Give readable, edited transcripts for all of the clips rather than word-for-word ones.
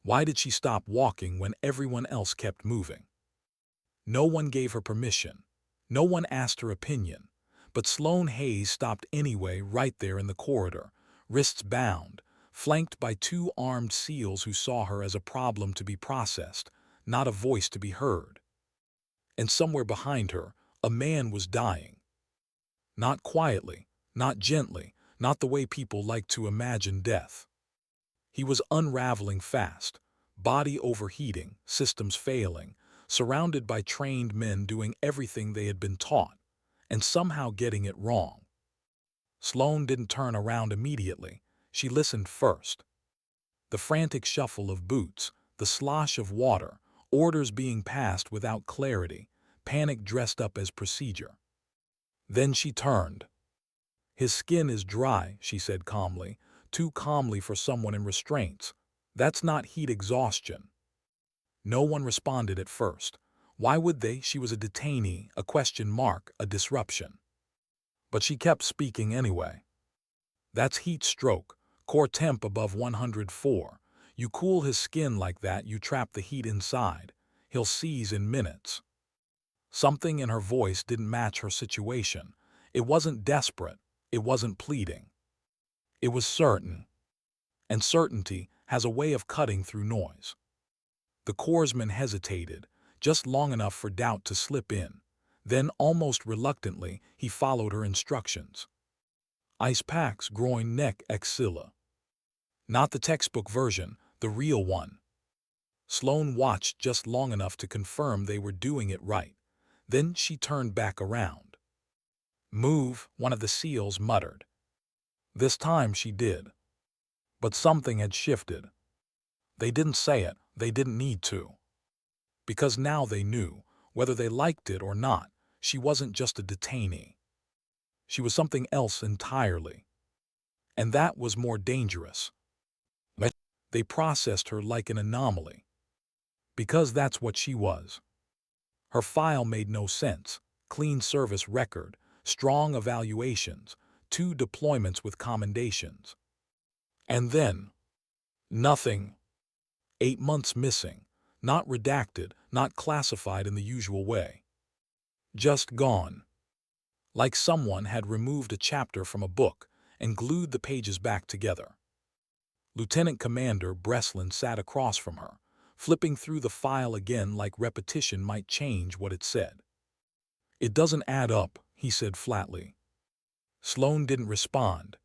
Why did she stop walking when everyone else kept moving? No one gave her permission. No one asked her opinion. But Sloane Hayes stopped anyway right there in the corridor, wrists bound, flanked by two armed SEALs who saw her as a problem to be processed, not a voice to be heard. And somewhere behind her, a man was dying. Not quietly, not gently, not the way people like to imagine death. He was unraveling fast, body overheating, systems failing, surrounded by trained men doing everything they had been taught, and somehow getting it wrong. Sloane didn't turn around immediately. She listened first. The frantic shuffle of boots, the slosh of water, orders being passed without clarity, panic dressed up as procedure. Then she turned. "His skin is dry," she said calmly, too calmly for someone in restraints. "That's not heat exhaustion." No one responded at first. Why would they? She was a detainee, a question mark, a disruption. But she kept speaking anyway. "That's heat stroke, core temp above 104. You cool his skin like that, you trap the heat inside. He'll seize in minutes." Something in her voice didn't match her situation. It wasn't desperate. It wasn't pleading. It was certain. And certainty has a way of cutting through noise. The corpsman hesitated, just long enough for doubt to slip in. Then, almost reluctantly, he followed her instructions. "Ice packs, groin, neck, axilla." Not the textbook version, the real one. Sloane watched just long enough to confirm they were doing it right. Then she turned back around. "Move," one of the SEALs muttered. This time she did. But something had shifted. They didn't say it, they didn't need to. Because now they knew, whether they liked it or not, she wasn't just a detainee. She was something else entirely. And that was more dangerous. They processed her like an anomaly. Because that's what she was. Her file made no sense. Clean service record, strong evaluations, 2 deployments with commendations. And then, nothing. 8 months missing, not redacted, not classified in the usual way. Just gone. Like someone had removed a chapter from a book and glued the pages back together. Lieutenant Commander Breslin sat across from her, flipping through the file again like repetition might change what it said. "It doesn't add up," he said flatly. Sloane didn't respond.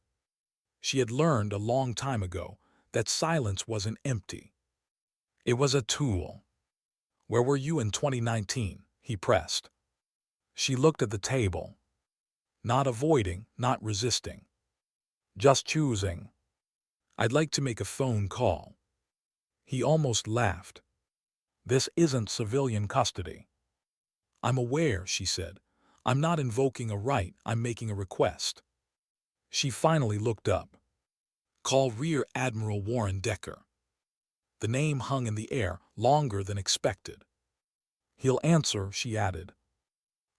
She had learned a long time ago that silence wasn't empty. It was a tool. "Where were you in 2019?" he pressed. She looked at the table. Not avoiding, not resisting. Just choosing. "I'd like to make a phone call." He almost laughed. "This isn't civilian custody." "I'm aware," she said. "I'm not invoking a right, I'm making a request." She finally looked up. "Call Rear Admiral Warren Decker." The name hung in the air longer than expected. "He'll answer," she added.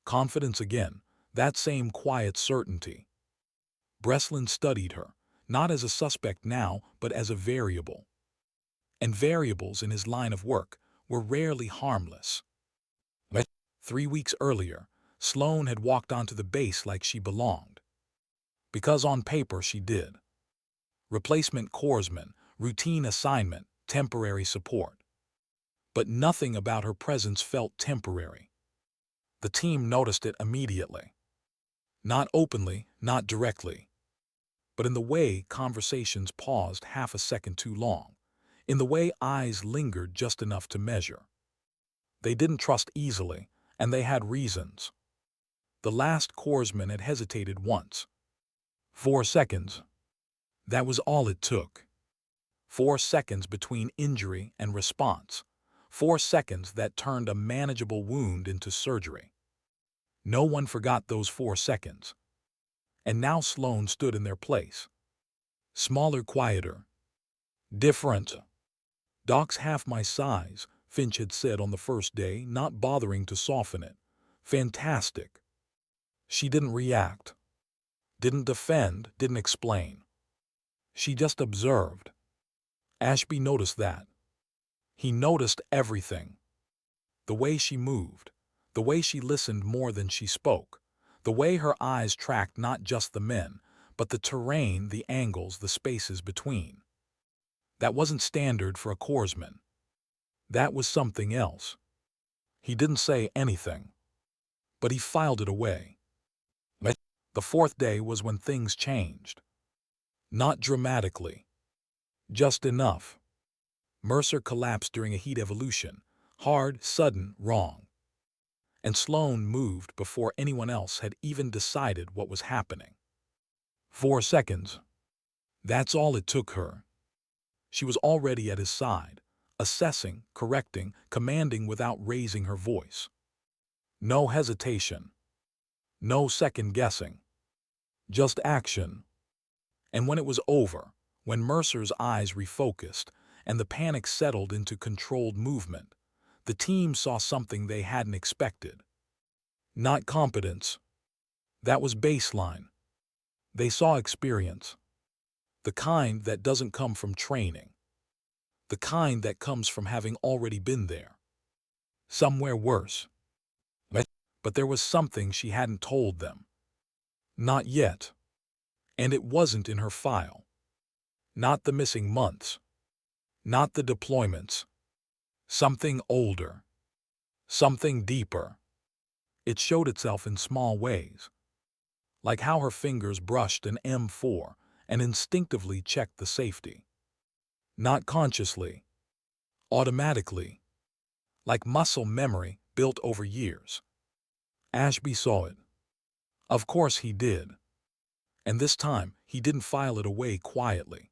Confidence again, that same quiet certainty. Breslin studied her, not as a suspect now, but as a variable. And variables in his line of work were rarely harmless. 3 weeks earlier, Sloane had walked onto the base like she belonged. Because on paper she did. Replacement corpsman, routine assignment, temporary support. But nothing about her presence felt temporary. The team noticed it immediately. Not openly, not directly. But in the way conversations paused half a second too long. In the way eyes lingered just enough to measure. They didn't trust easily, and they had reasons. The last corpsman had hesitated once. 4 seconds. That was all it took. 4 seconds between injury and response. 4 seconds that turned a manageable wound into surgery. No one forgot those 4 seconds. And now Sloane stood in their place. Smaller, quieter. Different. "Doc's half my size," Finch had said on the first day, not bothering to soften it. "Fantastic." She didn't react. Didn't defend, didn't explain. She just observed. Ashby noticed that. He noticed everything. The way she moved, the way she listened more than she spoke, the way her eyes tracked not just the men, but the terrain, the angles, the spaces between. That wasn't standard for a corpsman. That was something else. He didn't say anything, but he filed it away. The fourth day was when things changed. Not dramatically, just enough. Mercer collapsed during a heat evolution, hard, sudden, wrong. And Sloane moved before anyone else had even decided what was happening. 4 seconds. That's all it took her. She was already at his side, assessing, correcting, commanding without raising her voice. No hesitation. No second guessing. Just action. And when it was over, when Mercer's eyes refocused and the panic settled into controlled movement, the team saw something they hadn't expected. Not competence. That was baseline. They saw experience. The kind that doesn't come from training. The kind that comes from having already been there. Somewhere worse. But there was something she hadn't told them. Not yet. And it wasn't in her file. Not the missing months. Not the deployments. Something older. Something deeper. It showed itself in small ways. Like how her fingers brushed an M4 and instinctively checked the safety. Not consciously. Automatically. Like muscle memory built over years. Ashby saw it. Of course he did. And this time, he didn't file it away quietly.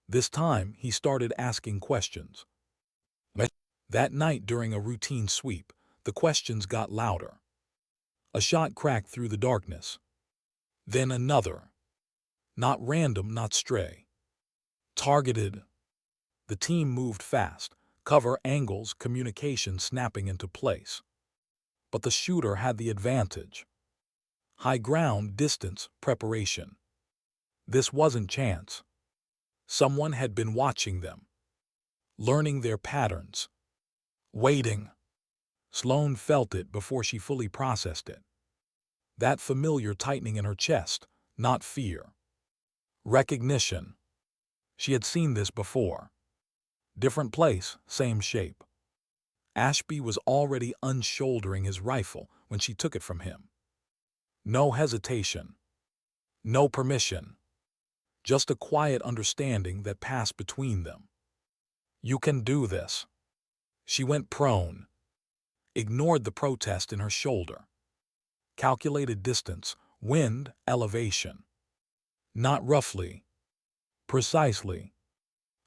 This time, he started asking questions. That night during a routine sweep, the questions got louder. A shot cracked through the darkness. Then another. Not random, not stray. Targeted. The team moved fast, cover, angles, communication snapping into place. But the shooter had the advantage. High ground, distance, preparation. This wasn't chance. Someone had been watching them. Learning their patterns. Waiting. Sloane felt it before she fully processed it. That familiar tightening in her chest, not fear. Recognition. She had seen this before. Different place, same shape. Ashby was already unshouldering his rifle when she took it from him. No hesitation. No permission. Just a quiet understanding that passed between them. You can do this. She went prone. Ignored the protest in her shoulder. Calculated distance, wind, elevation. Not roughly. Precisely.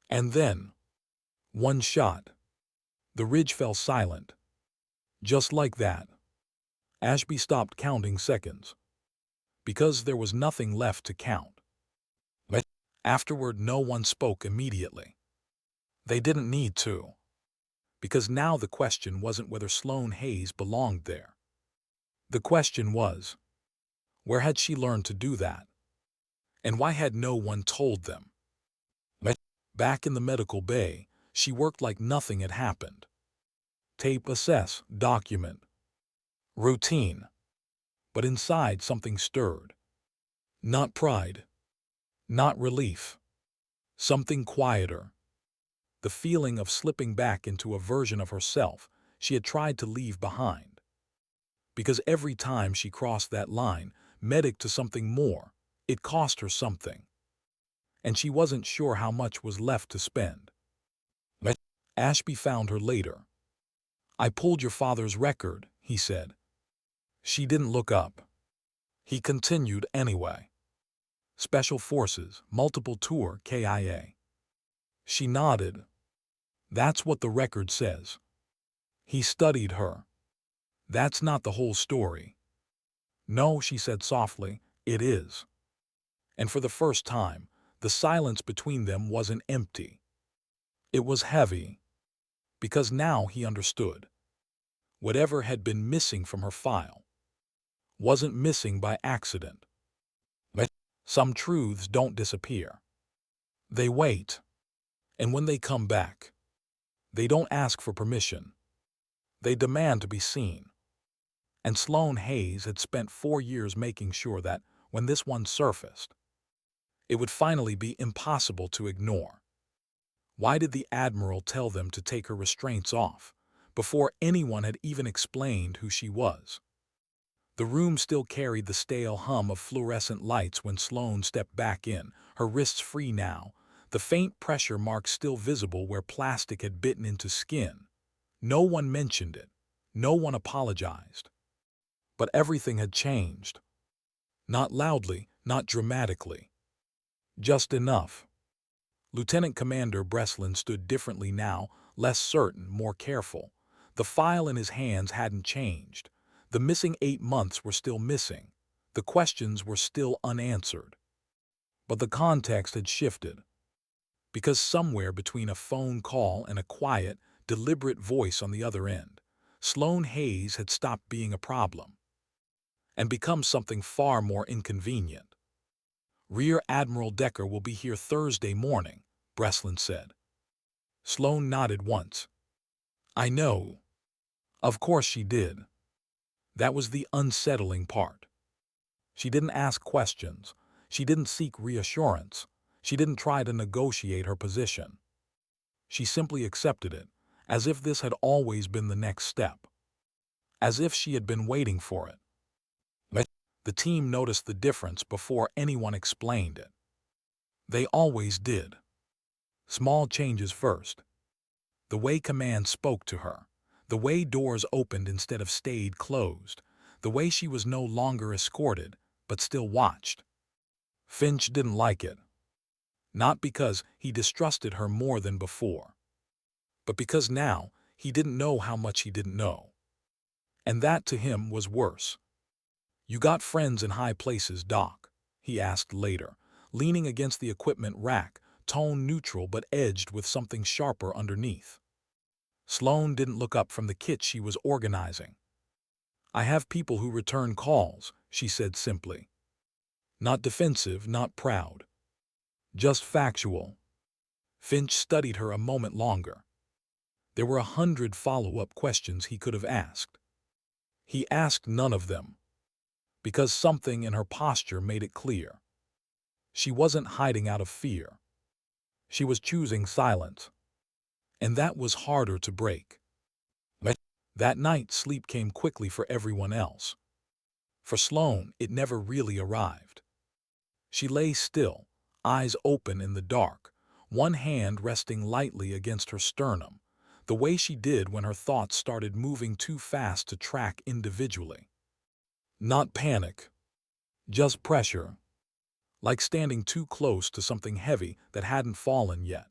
And then, one shot. The ridge fell silent. Just like that. Ashby stopped counting seconds. Because there was nothing left to count. Afterward, no one spoke immediately. They didn't need to. Because now the question wasn't whether Sloane Hayes belonged there. The question was, where had she learned to do that? And why had no one told them? Back in the medical bay, she worked like nothing had happened. Tape, assess, document. Routine. But inside something stirred. Not pride. Not relief. Something quieter. The feeling of slipping back into a version of herself she had tried to leave behind. Because every time she crossed that line, medic to something more, it cost her something. And she wasn't sure how much was left to spend. Ashby found her later. I pulled your father's record, he said. She didn't look up. He continued anyway. Special Forces, multiple tour, KIA. She nodded. That's what the record says. He studied her. That's not the whole story. No, she said softly, it is. And for the first time, the silence between them wasn't empty. It was heavy. Because now he understood. Whatever had been missing from her file wasn't missing by accident. Some truths don't disappear. They wait. And when they come back, They don't ask for permission. They demand to be seen. And Sloane Hayes had spent 4 years making sure that, when this one surfaced, it would finally be impossible to ignore. Why did the Admiral tell them to take her restraints off, before anyone had even explained who she was? The room still carried the stale hum of fluorescent lights when Sloane stepped back in, her wrists free now, the faint pressure marks still visible where plastic had bitten into skin. No one mentioned it. No one apologized. But everything had changed. Not loudly, not dramatically. Just enough. Lieutenant Commander Breslin stood differently now, less certain, more careful. The file in his hands hadn't changed. The missing 8 months were still missing. The questions were still unanswered. But the context had shifted. Because somewhere between a phone call and a quiet, deliberate voice on the other end, Sloane Hayes had stopped being a problem and become something far more inconvenient. "Rear Admiral Decker will be here Thursday morning," Breslin said. Sloane nodded once. "I know." Of course she did. That was the unsettling part. She didn't ask questions. She didn't seek reassurance. She didn't try to negotiate her position. She simply accepted it, as if this had always been the next step. As if she had been waiting for it. The team noticed the difference before anyone explained it. They always did. Small changes first. The way command spoke to her. The way doors opened instead of stayed closed. The way she was no longer escorted, but still watched. Finch didn't like it. Not because he distrusted her more than before, but because now he didn't know how much he didn't know. And that to him was worse. "You got friends in high places, Doc?" he asked later, leaning against the equipment rack, tone neutral but edged with something sharper underneath. Sloane didn't look up from the kit she was organizing. "I have people who return calls," she said simply. Not defensive, not proud. Just factual. Finch studied her a moment longer. There were 100 follow-up questions he could have asked. He asked none of them. Because something in her posture made it clear. She wasn't hiding out of fear. She was choosing silence. And that was harder to break. That night, sleep came quickly for everyone else. For Sloane, it never really arrived. She lay still, eyes open in the dark, one hand resting lightly against her sternum, the way she did when her thoughts started moving too fast to track individually. Not panic. Just pressure. Like standing too close to something heavy that hadn't fallen yet.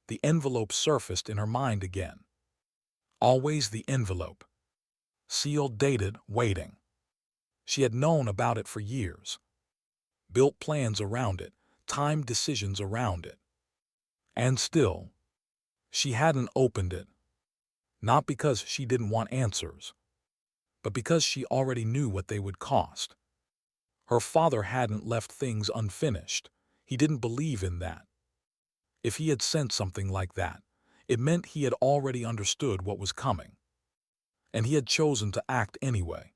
The envelope surfaced in her mind again. Always the envelope. Sealed, dated, waiting. She had known about it for years. Built plans around it, timed decisions around it. And still, she hadn't opened it. Not because she didn't want answers, but because she already knew what they would cost. Her father hadn't left things unfinished. He didn't believe in that. If he had sent something like that, it meant he had already understood what was coming. And he had chosen to act anyway.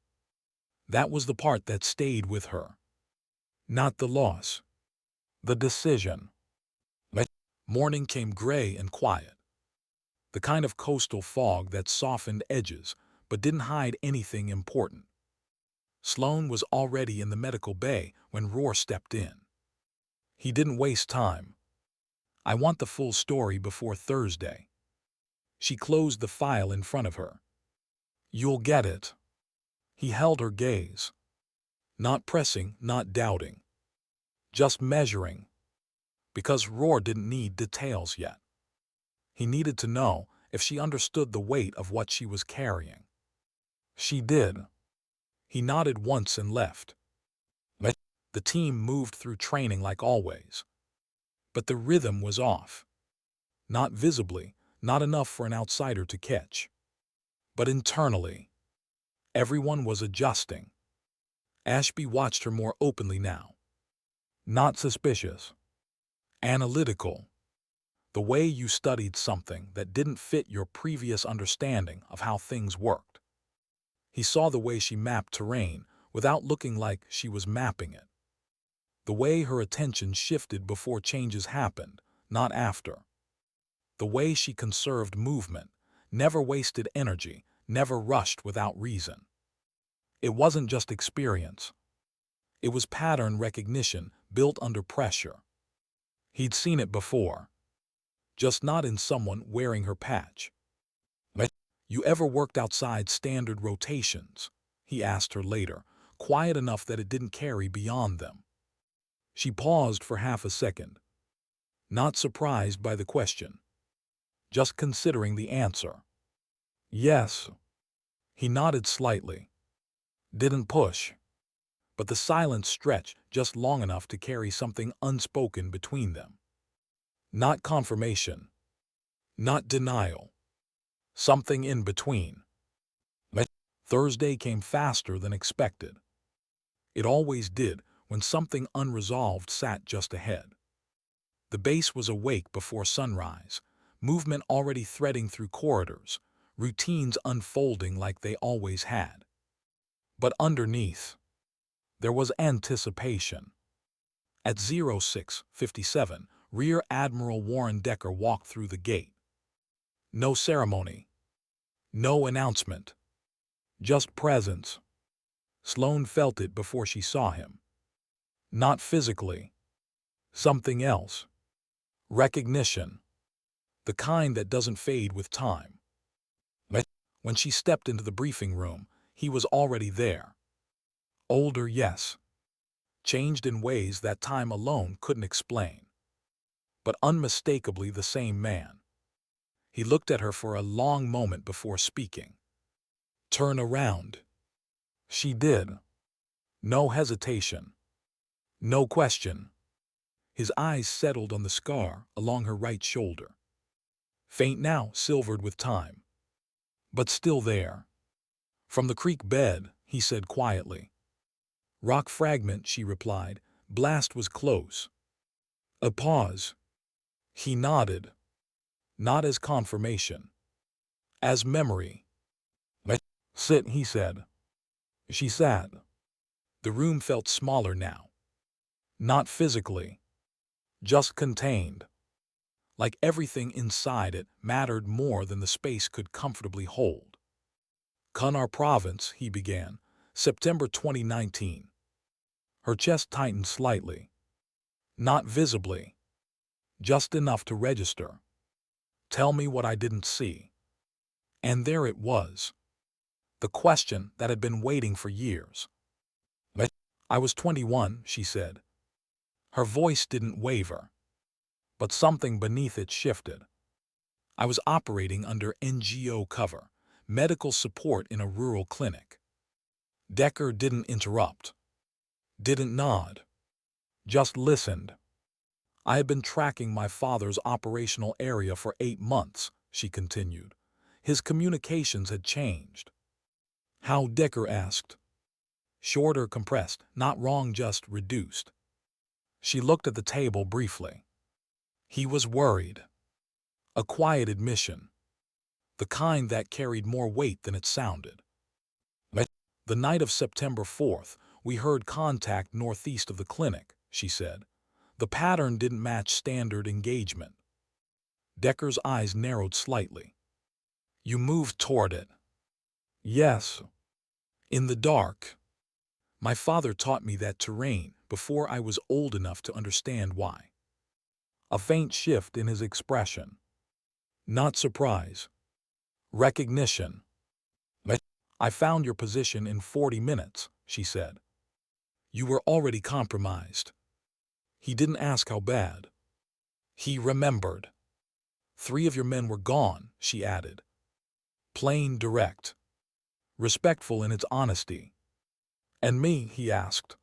That was the part that stayed with her. Not the loss. The decision. Morning came gray and quiet. The kind of coastal fog that softened edges but didn't hide anything important. Sloane was already in the medical bay when Roar stepped in. He didn't waste time. "I want the full story before Thursday." She closed the file in front of her. "You'll get it." He held her gaze. Not pressing, not doubting. Just measuring. Because Roar didn't need details yet. He needed to know if she understood the weight of what she was carrying. She did. He nodded once and left. The team moved through training like always. But the rhythm was off. Not visibly, not enough for an outsider to catch. But internally, everyone was adjusting. Ashby watched her more openly now. Not suspicious. Analytical. The way you studied something that didn't fit your previous understanding of how things worked. He saw the way she mapped terrain without looking like she was mapping it. The way her attention shifted before changes happened, not after. The way she conserved movement, never wasted energy, never rushed without reason. It wasn't just experience. It was pattern recognition built under pressure. He'd seen it before, just not in someone wearing her patch. "You ever worked outside standard rotations?" he asked her later, quiet enough that it didn't carry beyond them. She paused for half a second, not surprised by the question, just considering the answer. Yes. He nodded slightly. Didn't push. But the silence stretched just long enough to carry something unspoken between them. Not confirmation. Not denial. Something in between. Thursday came faster than expected. It always did when something unresolved sat just ahead. The base was awake before sunrise, movement already threading through corridors, routines unfolding like they always had. But underneath, there was anticipation. At 06:57, Rear Admiral Warren Decker walked through the gate. No ceremony. No announcement. Just presence. Sloane felt it before she saw him. Not physically. Something else. Recognition. The kind that doesn't fade with time. When she stepped into the briefing room, he was already there. Older, yes. Changed in ways that time alone couldn't explain. But unmistakably the same man. He looked at her for a long moment before speaking. Turn around. She did. No hesitation. No question. His eyes settled on the scar along her right shoulder. Faint now, silvered with time. But still there. From the creek bed, he said quietly. Rock fragment, she replied. Blast was close. A pause. He nodded. Not as confirmation. As memory. Sit, he said. She sat. The room felt smaller now. Not physically. Just contained. Like everything inside it mattered more than the space could comfortably hold. Kunar Province, he began, September 2019. Her chest tightened slightly. Not visibly. Just enough to register. Tell me what I didn't see. And there it was. The question that had been waiting for years. I was 21, she said. Her voice didn't waver. But something beneath it shifted. I was operating under NGO cover, medical support in a rural clinic. Decker didn't interrupt. Didn't nod. Just listened. I had been tracking my father's operational area for 8 months, she continued. His communications had changed. How? Decker asked. Shorter, compressed, not wrong, just reduced. She looked at the table briefly. He was worried. A quiet admission. The kind that carried more weight than it sounded. The night of September 4th, we heard contact northeast of the clinic, she said. The pattern didn't match standard engagement. Decker's eyes narrowed slightly. You moved toward it. Yes. In the dark. My father taught me that terrain before I was old enough to understand why. A faint shift in his expression. Not surprise. Recognition. I found your position in 40 minutes, she said. You were already compromised. He didn't ask how bad. He remembered. 3 of your men were gone, she added. Plain, direct. Respectful in its honesty. And me, he asked.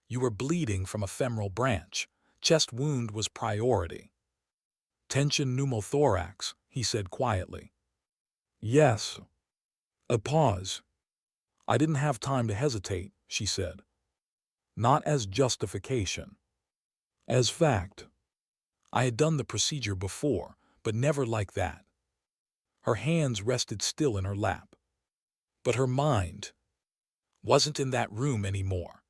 You were bleeding from a femoral branch. Chest wound was priority. Tension pneumothorax, he said quietly. Yes. A pause. I didn't have time to hesitate, she said. Not as justification. As fact. I had done the procedure before, but never like that. Her hands rested still in her lap. But her mind wasn't in that room anymore.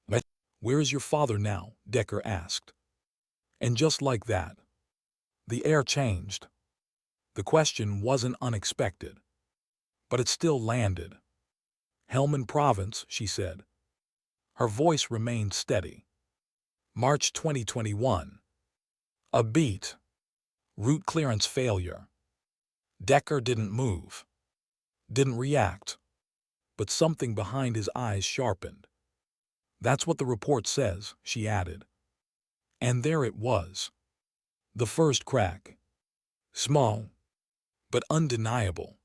"But where is your father now?" Decker asked. And just like that, the air changed. The question wasn't unexpected, but it still landed. "Helmand Province," she said. Her voice remained steady. "March 2021. A beat. Route clearance failure." Decker didn't move, didn't react, but something behind his eyes sharpened. "That's what the report says," she added. And there it was. The first crack. Small, but undeniable.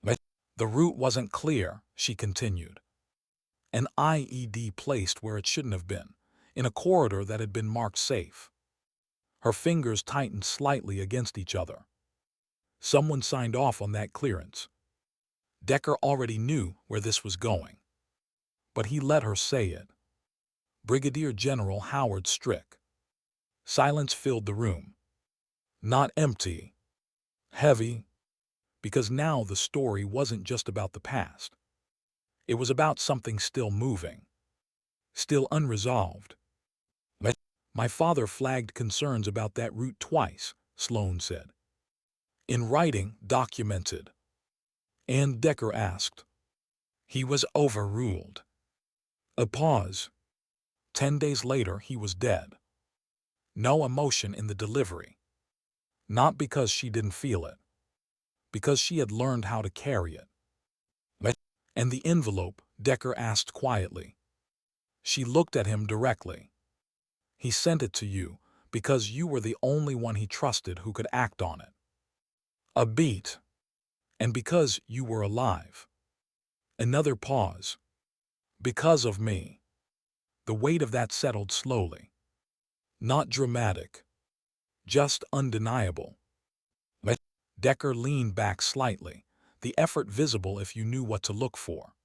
"But the route wasn't clear," she continued. An IED placed where it shouldn't have been, in a corridor that had been marked safe. Her fingers tightened slightly against each other. Someone signed off on that clearance. Decker already knew where this was going, but he let her say it. Brigadier General Howard Strick. Silence filled the room. Not empty, heavy, because now the story wasn't just about the past. It was about something still moving, still unresolved. "But my father flagged concerns about that route twice," Sloan said. "In writing, documented." And Decker asked. "He was overruled." A pause. 10 days later, he was dead. No emotion in the delivery. Not because she didn't feel it, because she had learned how to carry it. "But and the envelope?" Decker asked quietly. She looked at him directly. "He sent it to you because you were the only one he trusted who could act on it." A beat. "And because you were alive." Another pause. "Because of me." The weight of that settled slowly. Not dramatic, just undeniable. "But Decker leaned back slightly, the effort visible if you knew what to look for.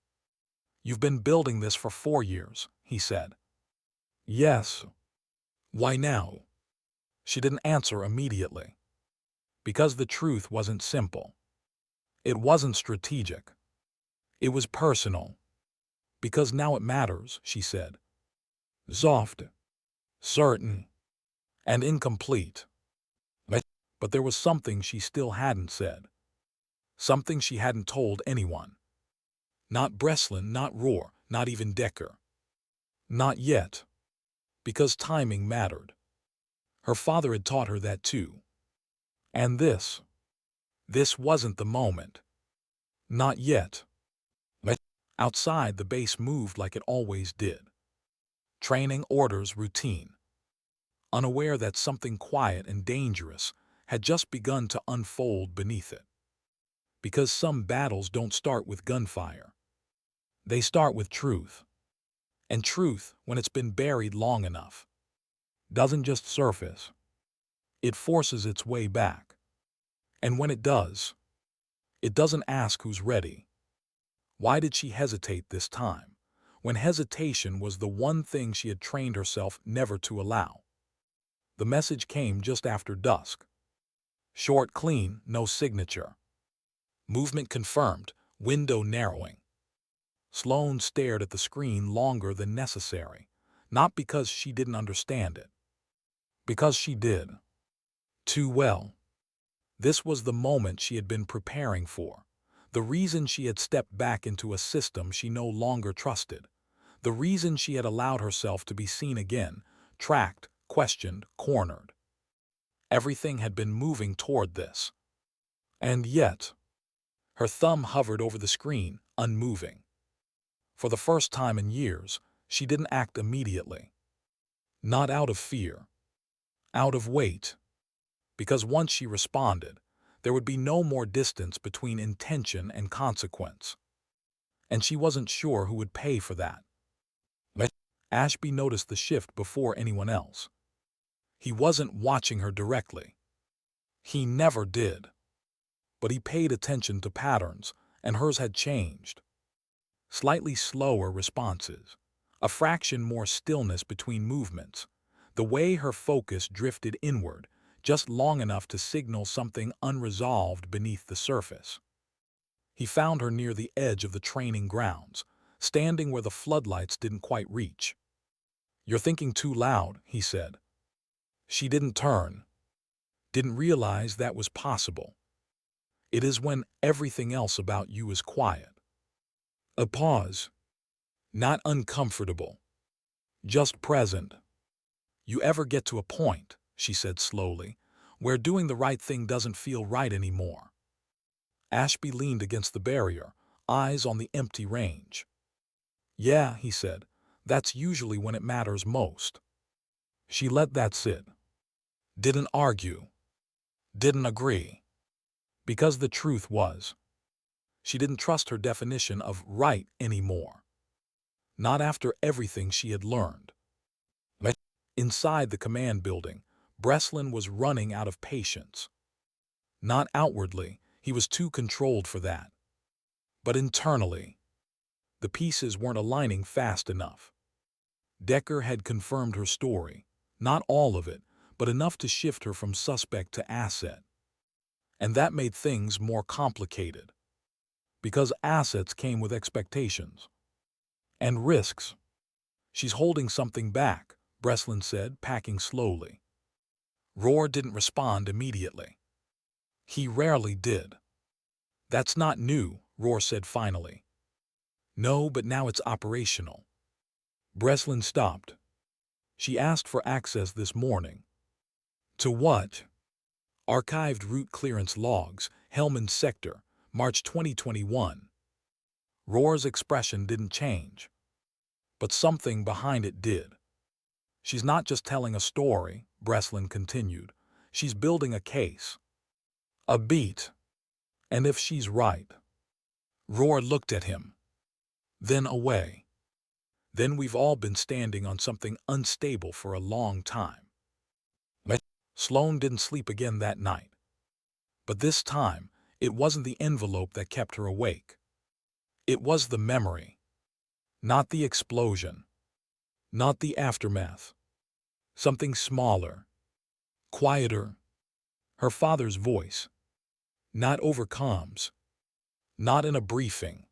"You've been building this for 4 years, he said. "Yes." "Why now?" She didn't answer immediately. Because the truth wasn't simple. It wasn't strategic. It was personal. "Because now it matters," she said. Soft, certain, and incomplete. But, but there was something she still hadn't said. Something she hadn't told anyone. Not Breslin, not Rohr, not even Decker. Not yet. Because timing mattered. Her father had taught her that too. And this wasn't the moment. Not yet. But outside, the base moved like it always did. Training, orders, routine. Unaware that something quiet and dangerous had just begun to unfold beneath it. Because some battles don't start with gunfire. They start with truth. And truth, when it's been buried long enough, doesn't just surface. It forces its way back. And when it does, it doesn't ask who's ready. Why did she hesitate this time, when hesitation was the one thing she had trained herself never to allow? The message came just after dusk. Short, clean, no signature. Movement confirmed, window narrowing. Sloan stared at the screen longer than necessary, not because she didn't understand it. Because she did. Too well. This was the moment she had been preparing for. The reason she had stepped back into a system she no longer trusted. The reason she had allowed herself to be seen again, tracked, questioned, cornered. Everything had been moving toward this. And yet, her thumb hovered over the screen, unmoving. For the first time in years, she didn't act immediately. Not out of fear. Out of weight. Because once she responded, there would be no more distance between intention and consequence. And she wasn't sure who would pay for that. But Ashby noticed the shift before anyone else. He wasn't watching her directly. He never did. But he paid attention to patterns, and hers had changed. Slightly slower responses. A fraction more stillness between movements. The way her focus drifted inward, just long enough to signal something unresolved beneath the surface. He found her near the edge of the training grounds, standing where the floodlights didn't quite reach. "You're thinking too loud," he said. She didn't turn, didn't realize that was possible. It is when everything else about you is quiet. A pause. Not uncomfortable. Just present. "You ever get to a point," she said slowly, "where doing the right thing doesn't feel right anymore?" Ashby leaned against the barrier, eyes on the empty range. "Yeah," he said, "that's usually when it matters most." She let that sit. Didn't argue. Didn't agree. Because the truth was, she didn't trust her definition of right anymore. Not after everything she had learned. Inside the command building, Breslin was running out of patience. Not outwardly, he was too controlled for that. But internally, the pieces weren't aligning fast enough. Decker had confirmed her story, not all of it, but enough to shift her from suspect to asset. And that made things more complicated. Because assets came with expectations. And risks. "She's holding something back," Breslin said, packing slowly. Roar didn't respond immediately. He rarely did. "That's not new," Roar said finally. "No, but now it's operational." Breslin stopped. "She asked for access this morning." "To what?" "Archived route clearance logs, Helmand Sector, March 2021. Roar's expression didn't change. But something behind it did. "She's not just telling a story," Breslin continued. "She's building a case. A beat. And if she's right—" Roar looked at him. Then away. "Then we've all been standing on something unstable for a long time." Sloan didn't sleep again that night. But this time, it wasn't the envelope that kept her awake. It was the memory. Not the explosion. Not the aftermath. Something smaller. Quieter. Her father's voice. Not over comms. Not in a briefing.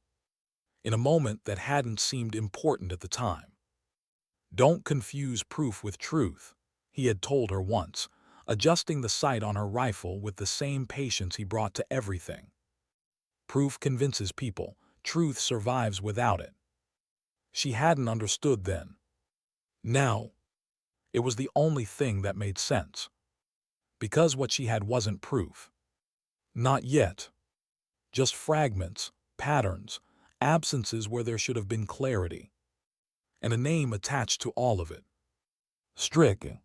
In a moment that hadn't seemed important at the time. "Don't confuse proof with truth," he had told her once, adjusting the sight on her rifle with the same patience he brought to everything. "Proof convinces people. Truth survives without it." She hadn't understood then. Now, it was the only thing that made sense. Because what she had wasn't proof. Not yet. Just fragments, patterns, absences where there should have been clarity. And a name attached to all of it. Strick.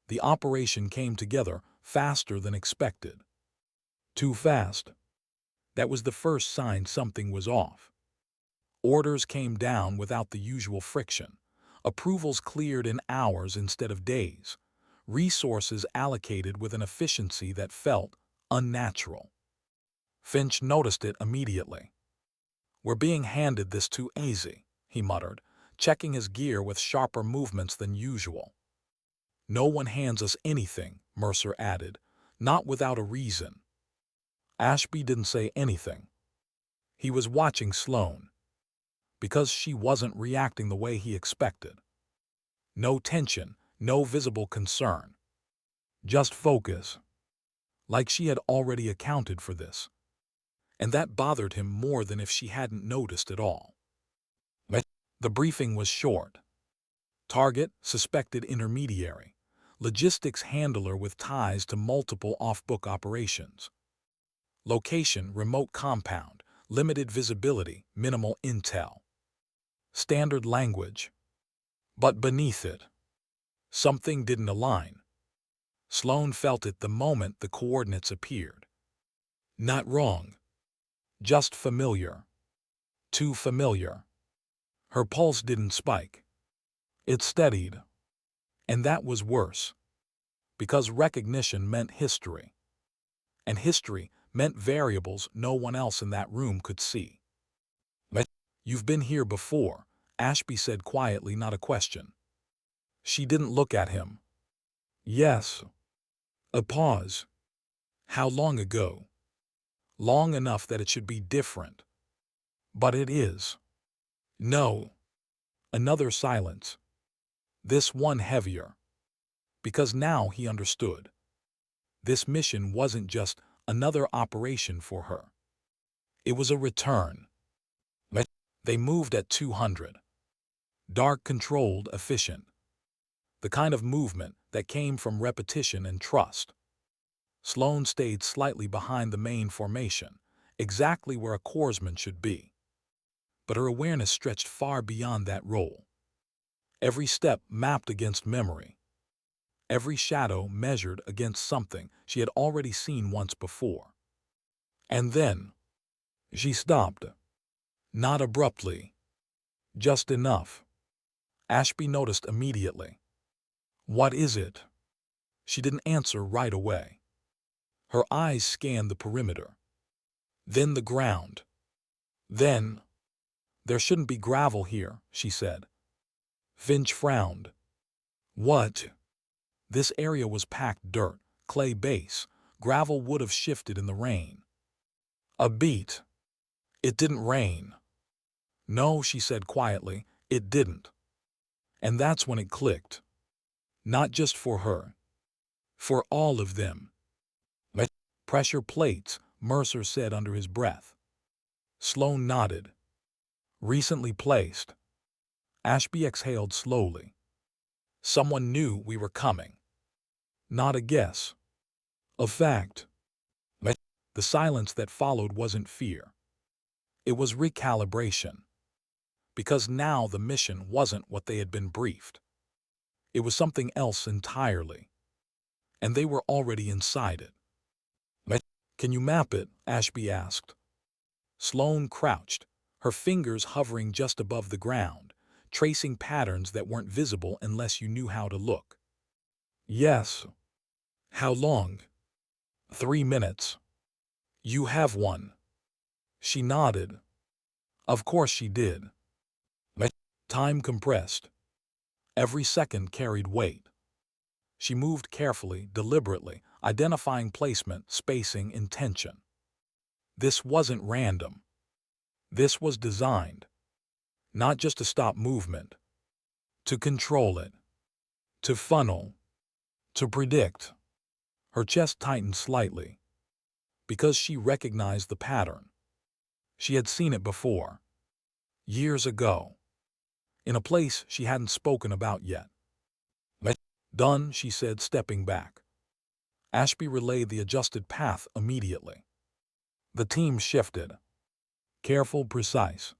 The operation came together faster than expected. Too fast. That was the first sign something was off. Orders came down without the usual friction. Approvals cleared in hours instead of days. Resources allocated with an efficiency that felt unnatural. Finch noticed it immediately. "We're being handed this too easy," he muttered, checking his gear with sharper movements than usual. "No one hands us anything," Mercer added, "not without a reason." Ashby didn't say anything. He was watching Sloan. Because she wasn't reacting the way he expected. No tension, no visible concern. Just focus. Like she had already accounted for this. And that bothered him more than if she hadn't noticed at all. The briefing was short. Target, suspected intermediary. Logistics handler with ties to multiple off-book operations. Location, remote compound. Limited visibility, minimal intel. Standard language. But beneath it, something didn't align. Sloan felt it the moment the coordinates appeared. Not wrong. Just familiar. Too familiar. Her pulse didn't spike. It steadied. And that was worse. Because recognition meant history. And history meant variables no one else in that room could see. "You've been here before," Ashby said quietly, not a question. She didn't look at him. Yes. A pause. How long ago? Long enough that it should be different. But it is. No. Another silence. This one heavier. Because now he understood. This mission wasn't just another operation for her. It was a return. They moved at 200. Dark, controlled, efficient. The kind of movement that came from repetition and trust. Sloane stayed slightly behind the main formation, exactly where a corpsman should be. But her awareness stretched far beyond that role. Every step mapped against memory. Every shadow measured against something she had already seen once before. And then she stopped. Not abruptly. Just enough. Ashby noticed immediately. What is it? She didn't answer right away. Her eyes scanned the perimeter. Then the ground. Then, there shouldn't be gravel here, she said. Finch frowned. What? This area was packed dirt, clay base. Gravel would have shifted in the rain. A beat. It didn't rain. No, she said quietly, it didn't. And that's when it clicked. Not just for her. For all of them. Pressure plates, Mercer said under his breath. Sloane nodded. Recently placed. Ashby exhaled slowly. Someone knew we were coming. Not a guess. A fact. The silence that followed wasn't fear. It was recalibration. Because now the mission wasn't what they had been briefed. It was something else entirely. And they were already inside it. Can you map it? Ashby asked. Sloane crouched, her fingers hovering just above the ground, tracing patterns that weren't visible unless you knew how to look. Yes. How long? 3 minutes. You have one. She nodded. Of course she did. Time compressed. Every second carried weight. She moved carefully, deliberately, identifying placement, spacing, intention. This wasn't random. This was designed. Not just to stop movement. To control it. To funnel. To predict. Her chest tightened slightly. Because she recognized the pattern. She had seen it before. Years ago. In a place she hadn't spoken about yet. Done, she said, stepping back. Ashby relayed the adjusted path immediately. The team shifted. Careful, precise.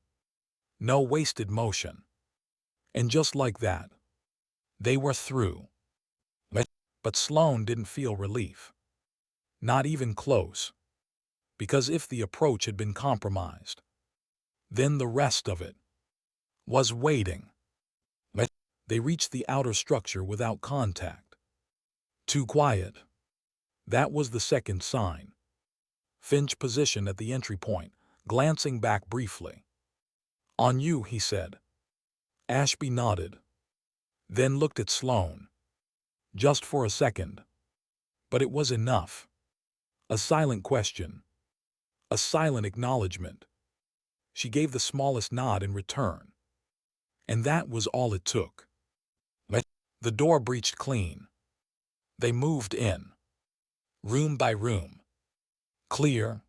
No wasted motion. And just like that, they were through. But Sloane didn't feel relief. Not even close. Because if the approach had been compromised, then the rest of it was waiting. They reached the outer structure without contact. Too quiet. That was the second sign. Finch positioned at the entry point, glancing back briefly. On you, he said. Ashby nodded. Then looked at Sloane. Just for a second. But it was enough. A silent question. A silent acknowledgement. She gave the smallest nod in return. And that was all it took. The door breached clean. They moved in. Room by room. Clear,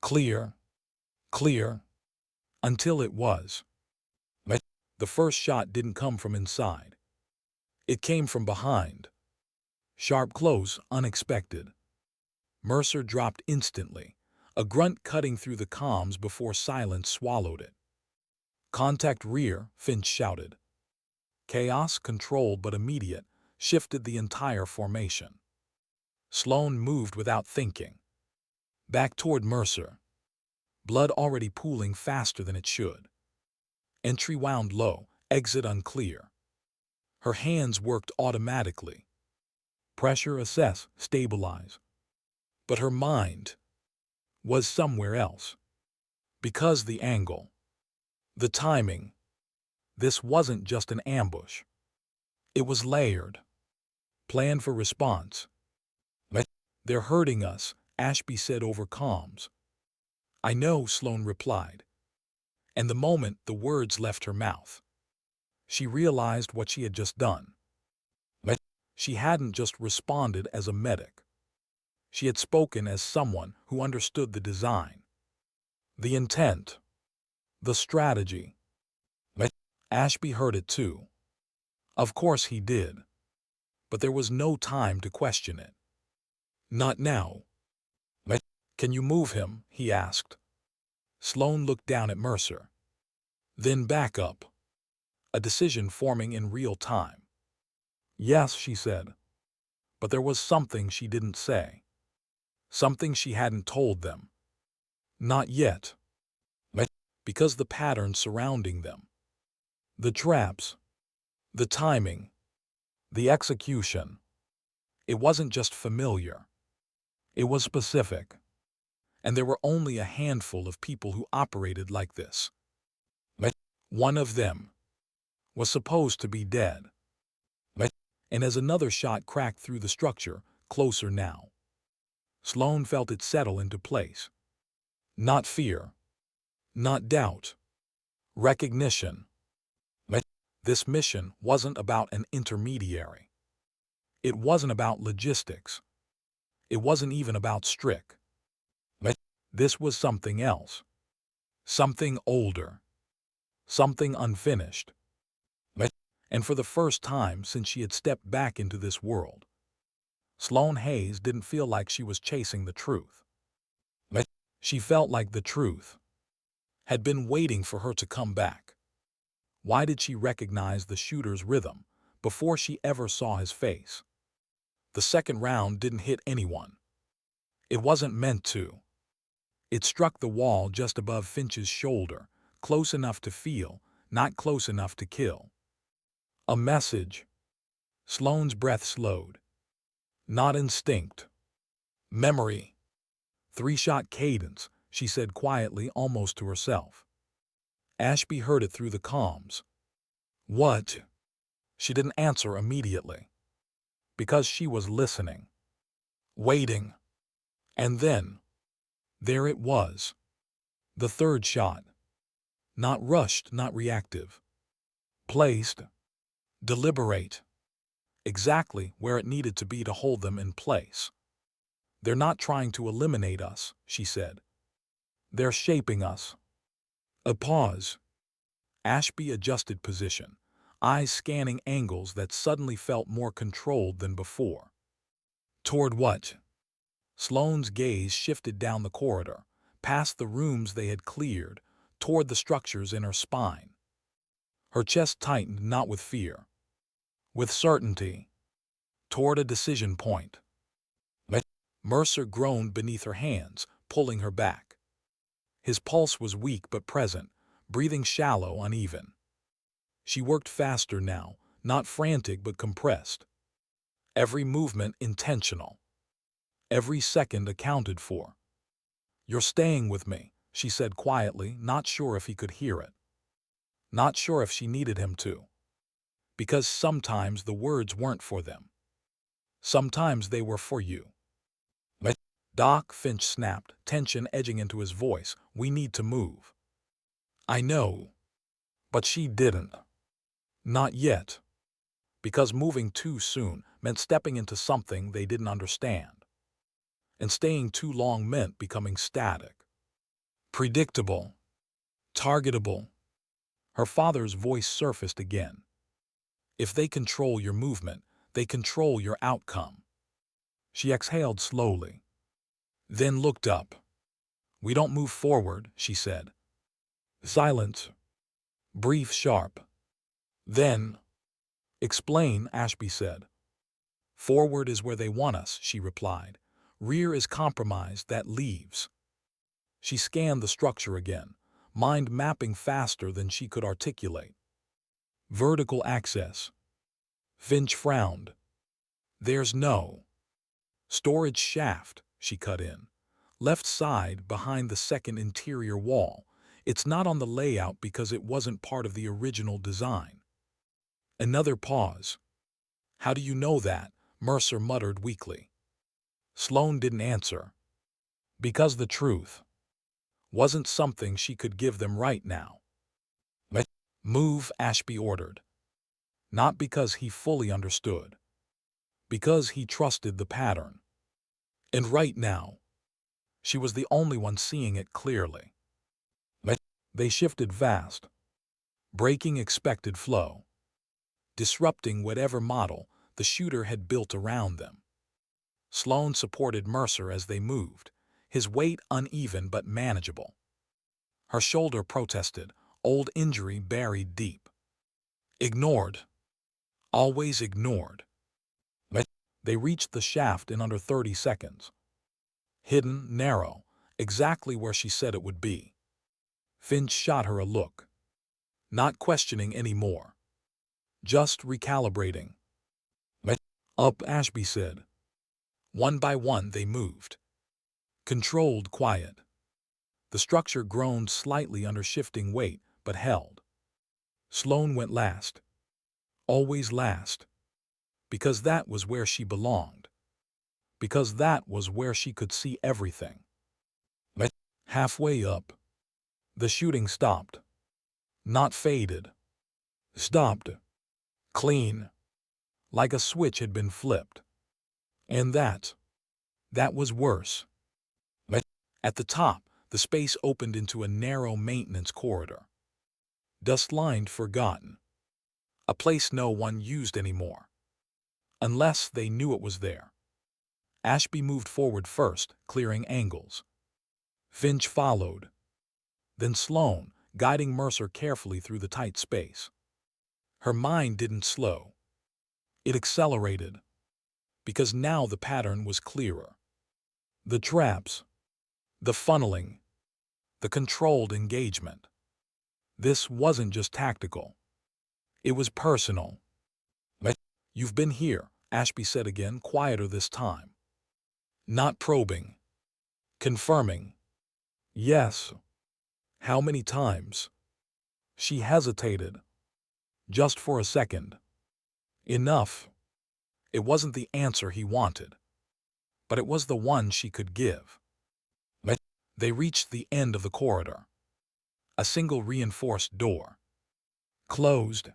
clear, clear, until it was. The first shot didn't come from inside. It came from behind. Sharp, close, unexpected. Mercer dropped instantly, a grunt cutting through the comms before silence swallowed it. Contact rear, Finch shouted. Chaos, controlled but immediate, shifted the entire formation. Sloane moved without thinking. Back toward Mercer. Blood already pooling faster than it should. Entry wound low, exit unclear. Her hands worked automatically. Pressure, assess, stabilize. But her mind was somewhere else. Because the angle. The timing. This wasn't just an ambush. It was layered, planned for response. They're hurting us, Ashby said over comms. I know, Sloane replied. And the moment the words left her mouth, she realized what she had just done. She hadn't just responded as a medic. She had spoken as someone who understood the design, the intent, the strategy. Ashby heard it too. Of course he did. But there was no time to question it. Not now. Can you move him? He asked. Sloane looked down at Mercer. Then back up. A decision forming in real time. Yes, she said. But there was something she didn't say. Something she hadn't told them. Not yet. Because the pattern surrounding them. The traps. The timing. The execution. It wasn't just familiar. It was specific. And there were only a handful of people who operated like this. One of them was supposed to be dead. And as another shot cracked through the structure, closer now, Sloane felt it settle into place. Not fear. Not doubt. Recognition. This mission wasn't about an intermediary. It wasn't about logistics. It wasn't even about Strick. This was something else. Something older. Something unfinished. And for the first time since she had stepped back into this world, Sloane Hayes didn't feel like she was chasing the truth. She felt like the truth had been waiting for her to come back. Why did she recognize the shooter's rhythm before she ever saw his face? The second round didn't hit anyone. It wasn't meant to. It struck the wall just above Finch's shoulder, close enough to feel, not close enough to kill. A message. Sloane's breath slowed. Not instinct. Memory. 3-shot cadence, she said quietly, almost to herself. Ashby heard it through the comms. What? She didn't answer immediately. Because she was listening. Waiting. And then, there it was. The third shot. Not rushed, not reactive. Placed. Deliberate. Exactly where it needed to be to hold them in place. They're not trying to eliminate us, she said. They're shaping us. A pause. Ashby adjusted position, eyes scanning angles that suddenly felt more controlled than before. Toward what? Sloane's gaze shifted down the corridor, past the rooms they had cleared, toward the structures in her spine. Her chest tightened, not with fear, with certainty, toward a decision point. Mercer groaned beneath her hands, pulling her back. His pulse was weak but present, breathing shallow, uneven. She worked faster now, not frantic but compressed. Every movement intentional. Every second accounted for. You're staying with me, she said quietly, not sure if he could hear it. Not sure if she needed him to. Because sometimes the words weren't for them. Sometimes they were for you. Doc, Finch snapped, tension edging into his voice. We need to move. I know. But she didn't. Not yet. Because moving too soon meant stepping into something they didn't understand. And staying too long meant becoming static. Predictable. Targetable. Her father's voice surfaced again. If they control your movement, they control your outcome. She exhaled slowly. Then looked up. We don't move forward, she said. Silence. Brief, sharp. Then. Explain, Ashby said. Forward is where they want us, she replied. Rear is compromise that leaves. She scanned the structure again, mind mapping faster than she could articulate. Vertical access. Finch frowned. There's no storage shaft, she cut in. Left side behind the second interior wall. It's not on the layout because it wasn't part of the original design. Another pause. How do you know that? Mercer muttered weakly. Sloane didn't answer. Because the truth wasn't something she could give them right now. Let move, Ashby ordered. Not because he fully understood. Because he trusted the pattern. And right now, she was the only one seeing it clearly. They shifted fast, breaking expected flow, disrupting whatever model the shooter had built around them. Sloane supported Mercer as they moved, his weight uneven but manageable. Her shoulder protested, old injury buried deep. Ignored. Always ignored. They reached the shaft in under 30 seconds. Hidden, narrow, exactly where she said it would be. Finch shot her a look. Not questioning anymore. Just recalibrating. Up, Ashby said. One by one they moved. Controlled quiet. The structure groaned slightly under shifting weight, but held. Sloane went last. Always last. Because that was where she belonged. Because that was where she could see everything. Halfway up, the shooting stopped. Not faded. Stopped. Clean. Like a switch had been flipped. And that was worse. At the top, the space opened into a narrow maintenance corridor. Dust-lined, forgotten. A place no one used anymore. Unless they knew it was there. Ashby moved forward first, clearing angles. Finch followed. Then Sloane, guiding Mercer carefully through the tight space. Her mind didn't slow. It accelerated. Because now the pattern was clearer. The traps. The funneling. The controlled engagement. This wasn't just tactical. It was personal. You've been here, Ashby said again, quieter this time. Not probing. Confirming. Yes. How many times? She hesitated. Just for a second. Enough. It wasn't the answer he wanted. But it was the one she could give. They reached the end of the corridor. A single reinforced door. Closed.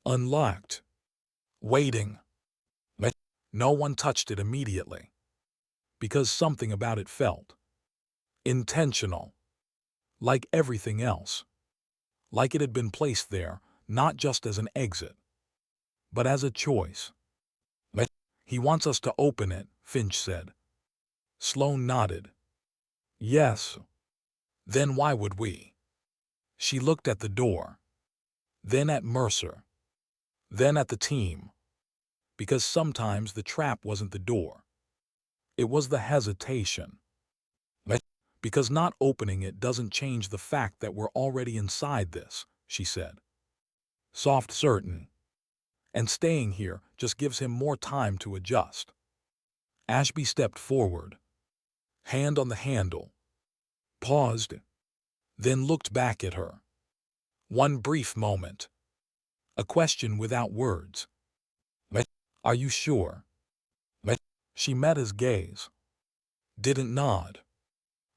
Unlocked. Waiting. No one touched it immediately. Because something about it felt intentional. Like everything else. Like it had been placed there, not just as an exit, but as a choice. He wants us to open it, Finch said. Sloane nodded. Yes. Then why would we? She looked at the door. Then at Mercer. Then at the team. Because sometimes the trap wasn't the door. It was the hesitation. Because not opening it doesn't change the fact that we're already inside this, she said. Soft, certain. And staying here just gives him more time to adjust. Ashby stepped forward. Hand on the handle. Paused. Then looked back at her. One brief moment. A question without words. Are you sure? She met his gaze. Didn't nod.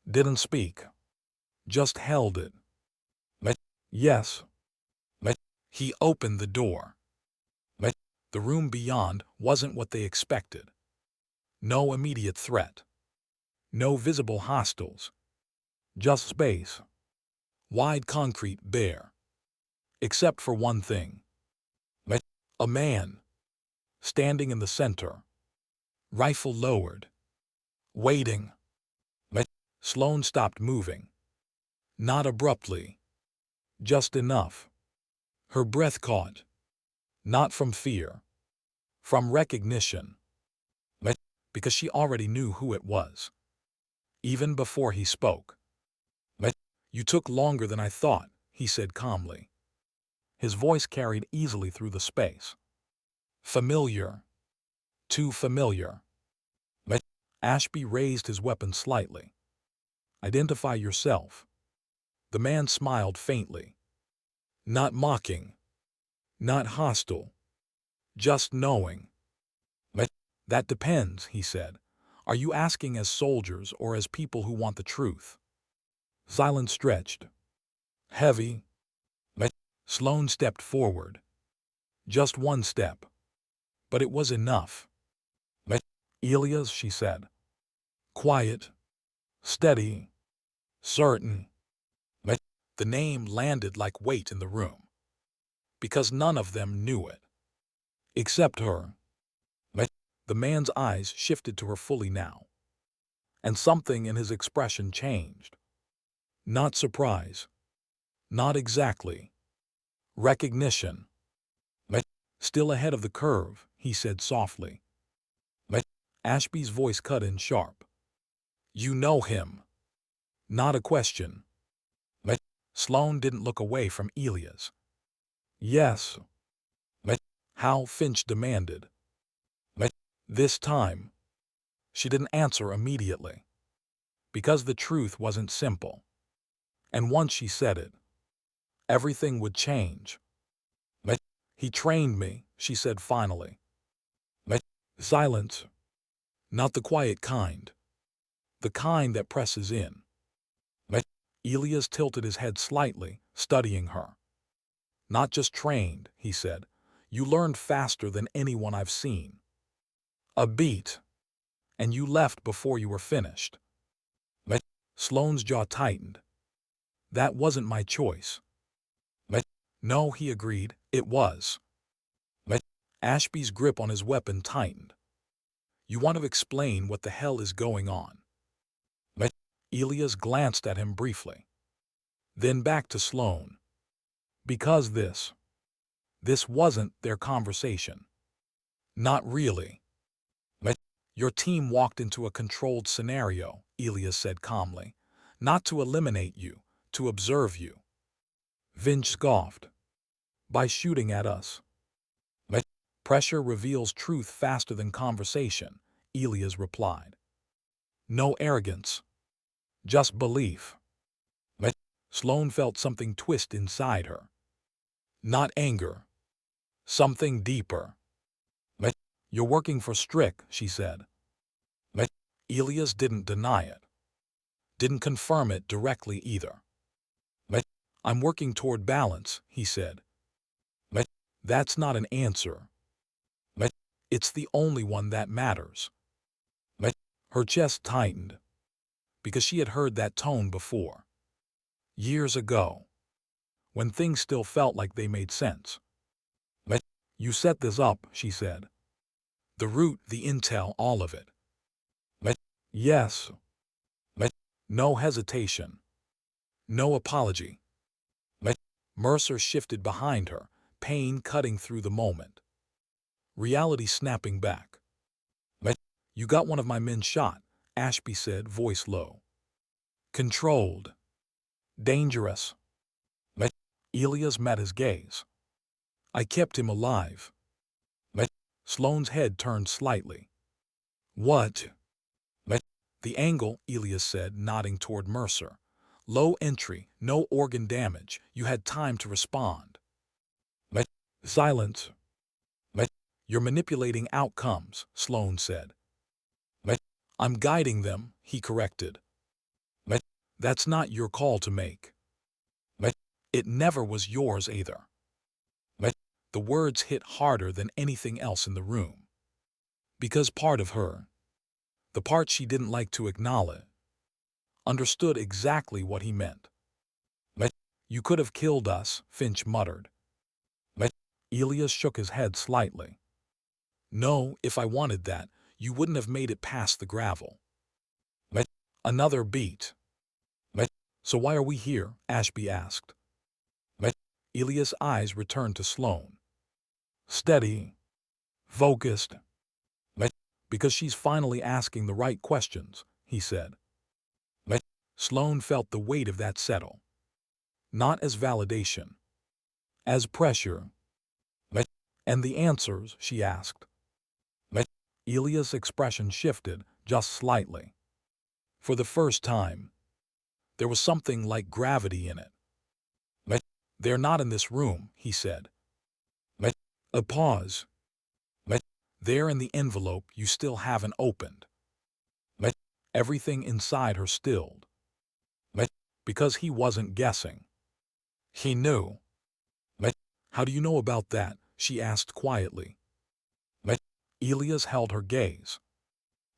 Didn't speak. Just held it. Yes. He opened the door. The room beyond wasn't what they expected. No immediate threat. No visible hostiles. Just space. Wide concrete, bare. Except for one thing. A man. Standing in the center. Rifle lowered. Waiting. Sloane stopped moving. Not abruptly. Just enough. Her breath caught. Not from fear. From recognition. Because she already knew who it was. Even before he spoke. You took longer than I thought, he said calmly. His voice carried easily through the space. Familiar. Too familiar. Ashby raised his weapon slightly. Identify yourself. The man smiled faintly. Not mocking. Not hostile. Just knowing. That depends, he said. Are you asking as soldiers or as people who want the truth? Silence stretched. Heavy. Sloane stepped forward. Just one step. But it was enough. Elias, she said. Quiet. Steady. Certain. The name landed like weight in the room. Because none of them knew it. Except her. The man's eyes shifted to her fully now. And something in his expression changed. Not surprise. Not exactly. Recognition. Still ahead of the curve, he said softly. Ashby's voice cut in sharp. You know him. Not a question. Sloane didn't look away from Elias. Yes. Hal Finch demanded. This time. She didn't answer immediately. Because the truth wasn't simple. And once she said it, everything would change. He trained me, she said finally. Silence. Not the quiet kind. The kind that presses in. Elias tilted his head slightly, studying her. Not just trained, he said. You learned faster than anyone I've seen. A beat. And you left before you were finished. Sloane's jaw tightened. That wasn't my choice. No, he agreed, it was. Ashby's grip on his weapon tightened. You want to explain what the hell is going on? Elias glanced at him briefly. Then back to Sloane. Because this wasn't their conversation. Not really. Your team walked into a controlled scenario, Elias said calmly. Not to eliminate you, to observe you. Finch scoffed. By shooting at us. Pressure reveals truth faster than conversation, Elias replied. No arrogance. Just belief. Sloane felt something twist inside her. Not anger. Something deeper. You're working for Strick, she said. Elias didn't deny it. Didn't confirm it directly either. I'm working toward balance, he said. That's not an answer. It's the only one that matters. Her chest tightened. Because she had heard that tone before. Years ago. When things still felt like they made sense. You set this up, she said. The route, the intel, all of it. Yes. No hesitation. No apology. Mercer shifted behind her, pain cutting through the moment. Reality snapping back. You got one of my men shot, Ashby said, voice low. Controlled. Dangerous. Elias met his gaze. I kept him alive. Sloane's head turned slightly. What? The angle, Elias said, nodding toward Mercer. Low entry, no organ damage. You had time to respond. Silence. You're manipulating outcomes, Sloane said. I'm guiding them, he corrected. That's not your call to make. It never was yours either. The words hit harder than anything else in the room. Because part of her, the part she didn't like to acknowledge, understood exactly what he meant. You could have killed us, Finch muttered. Elias shook his head slightly. No, if I wanted that, you wouldn't have made it past the gravel. Another beat. So why are we here? Ashby asked. Elias' eyes returned to Sloane. Steady. Focused. Because she's finally asking the right questions, he said. Sloane felt the weight of that settle. Not as validation. As pressure. And the answers, she asked. Elias' expression shifted just slightly. For the first time, there was something like gravity in it. They're not in this room, he said. A pause. There in the envelope you still haven't opened. Let everything inside her stilled. Let because he wasn't guessing. He knew. Let how do you know about that? She asked quietly. Let Elias held her gaze.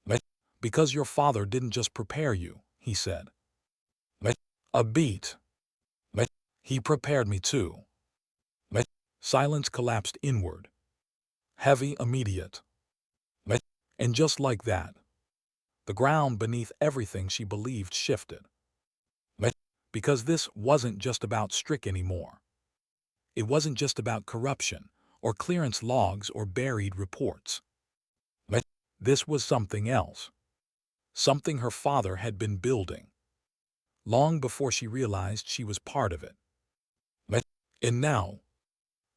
Let because your father didn't just prepare you, he said. Let a beat. Let he prepared me too. Let silence collapsed inward. Heavy, immediate. Let and just like that, the ground beneath everything she believed shifted. Let because this wasn't just about Strick anymore. It wasn't just about corruption, or clearance logs, or buried reports. Let this was something else. Something her father had been building, long before she realized she was part of it. Let and now,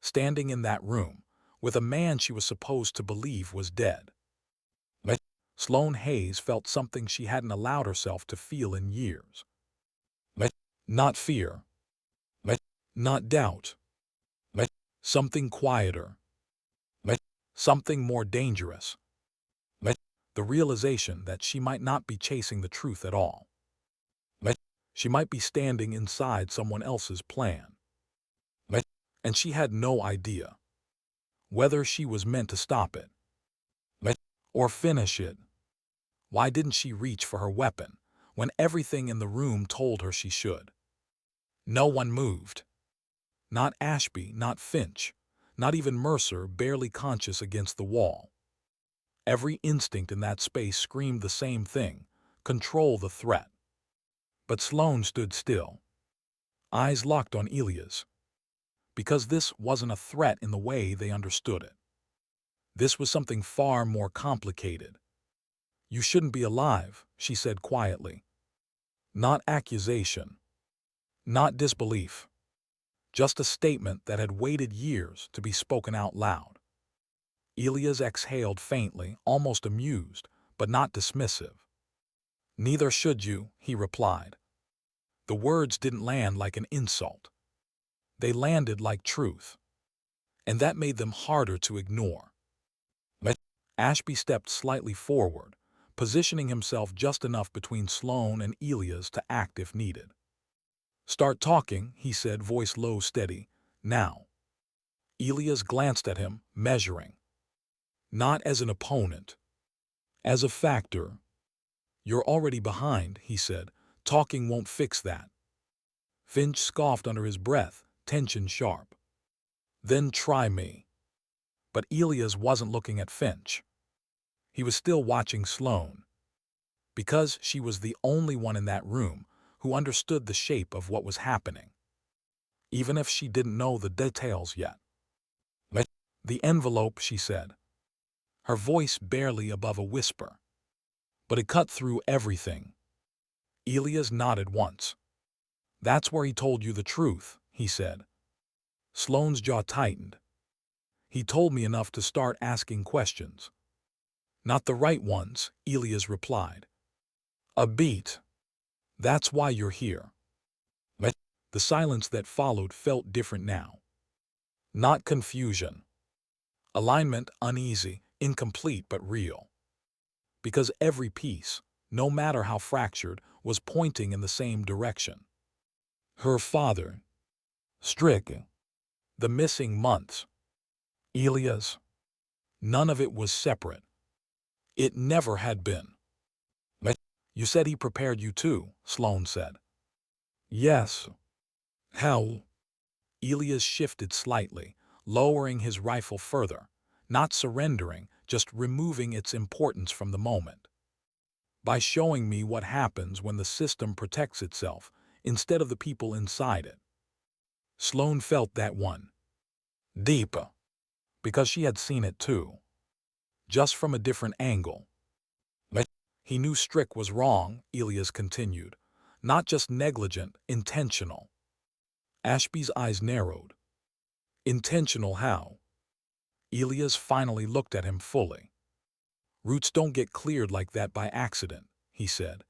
standing in that room, with a man she was supposed to believe was dead. Let Sloane Hayes felt something she hadn't allowed herself to feel in years. Let not fear. Let not doubt. Let something quieter. Let something more dangerous. Let the realization that she might not be chasing the truth at all. Let she might be standing inside someone else's plan. Let and she had no idea whether she was meant to stop it. Let or finish it. Why didn't she reach for her weapon when everything in the room told her she should? No one moved. Not Ashby, not Finch, not even Mercer, barely conscious against the wall. Every instinct in that space screamed the same thing: control the threat. But Sloane stood still, eyes locked on Elias. Because this wasn't a threat in the way they understood it. This was something far more complicated. You shouldn't be alive, she said quietly. Not accusation. Not disbelief. Just a statement that had waited years to be spoken out loud. Elias exhaled faintly, almost amused, but not dismissive. Neither should you, he replied. The words didn't land like an insult. They landed like truth. And that made them harder to ignore. Ashby stepped slightly forward, positioning himself just enough between Sloane and Elias to act if needed. Start talking, he said, voice low, steady. Now. Elias glanced at him, measuring. Not as an opponent. As a factor. You're already behind, he said. Talking won't fix that. Finch scoffed under his breath, tension sharp. Then try me. But Elias wasn't looking at Finch. He was still watching Sloane. Because she was the only one in that room who understood the shape of what was happening. Even if she didn't know the details yet. The envelope, she said. Her voice barely above a whisper. But it cut through everything. Elias nodded once. That's where he told you the truth, he said. Sloane's jaw tightened. He told me enough to start asking questions. Not the right ones, Elias replied. A beat. That's why you're here. The silence that followed felt different now. Not confusion. Alignment uneasy, incomplete but real. Because every piece, no matter how fractured, was pointing in the same direction. Her father. Strick. The missing months. Elias. None of it was separate. It never had been. You said he prepared you too, Sloane said. Yes. How? Elias shifted slightly, lowering his rifle further, not surrendering, just removing its importance from the moment. By showing me what happens when the system protects itself instead of the people inside it. Sloane felt that one. Deeper. Because she had seen it too. Just from a different angle. He knew Strick was wrong, Elias continued. Not just negligent, intentional. Ashby's eyes narrowed. Intentional how? Elias finally looked at him fully. Roots don't get cleared like that by accident, he said.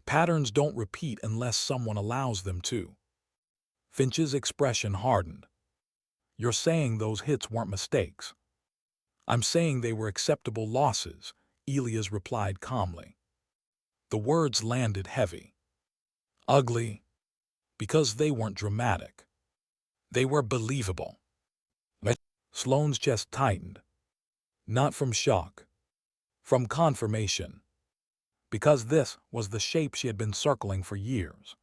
Patterns don't repeat unless someone allows them to. Finch's expression hardened. You're saying those hits weren't mistakes? I'm saying they were acceptable losses, Elias replied calmly. The words landed heavy. Ugly, because they weren't dramatic. They were believable. Sloane's chest tightened. Not from shock. From confirmation. Because this was the shape she had been circling for years.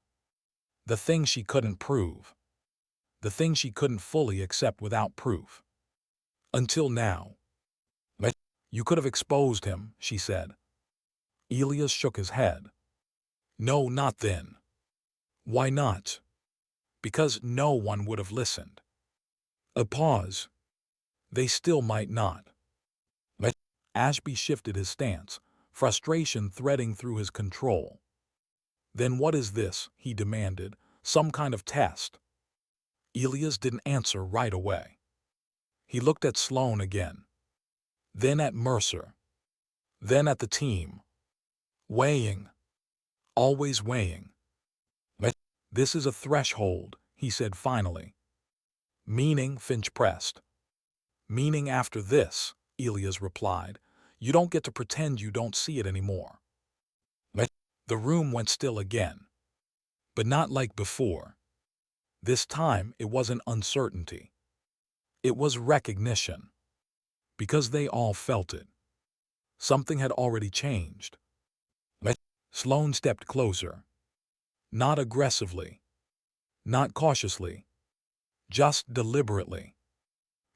The thing she couldn't prove. The thing she couldn't fully accept without proof. Until now. You could have exposed him, she said. Elias shook his head. No, not then. Why not? Because no one would have listened. A pause. They still might not. Ashby shifted his stance, frustration threading through his control. Then what is this? He demanded. Some kind of test. Elias didn't answer right away. He looked at Sloane again. Then at Mercer. Then at the team. Weighing. Always weighing. This is a threshold, he said finally. Meaning, Finch pressed. Meaning after this, Elias replied, you don't get to pretend you don't see it anymore. The room went still again. But not like before. This time it wasn't uncertainty. It was recognition. Because they all felt it. Something had already changed. Sloane stepped closer. Not aggressively. Not cautiously. Just deliberately.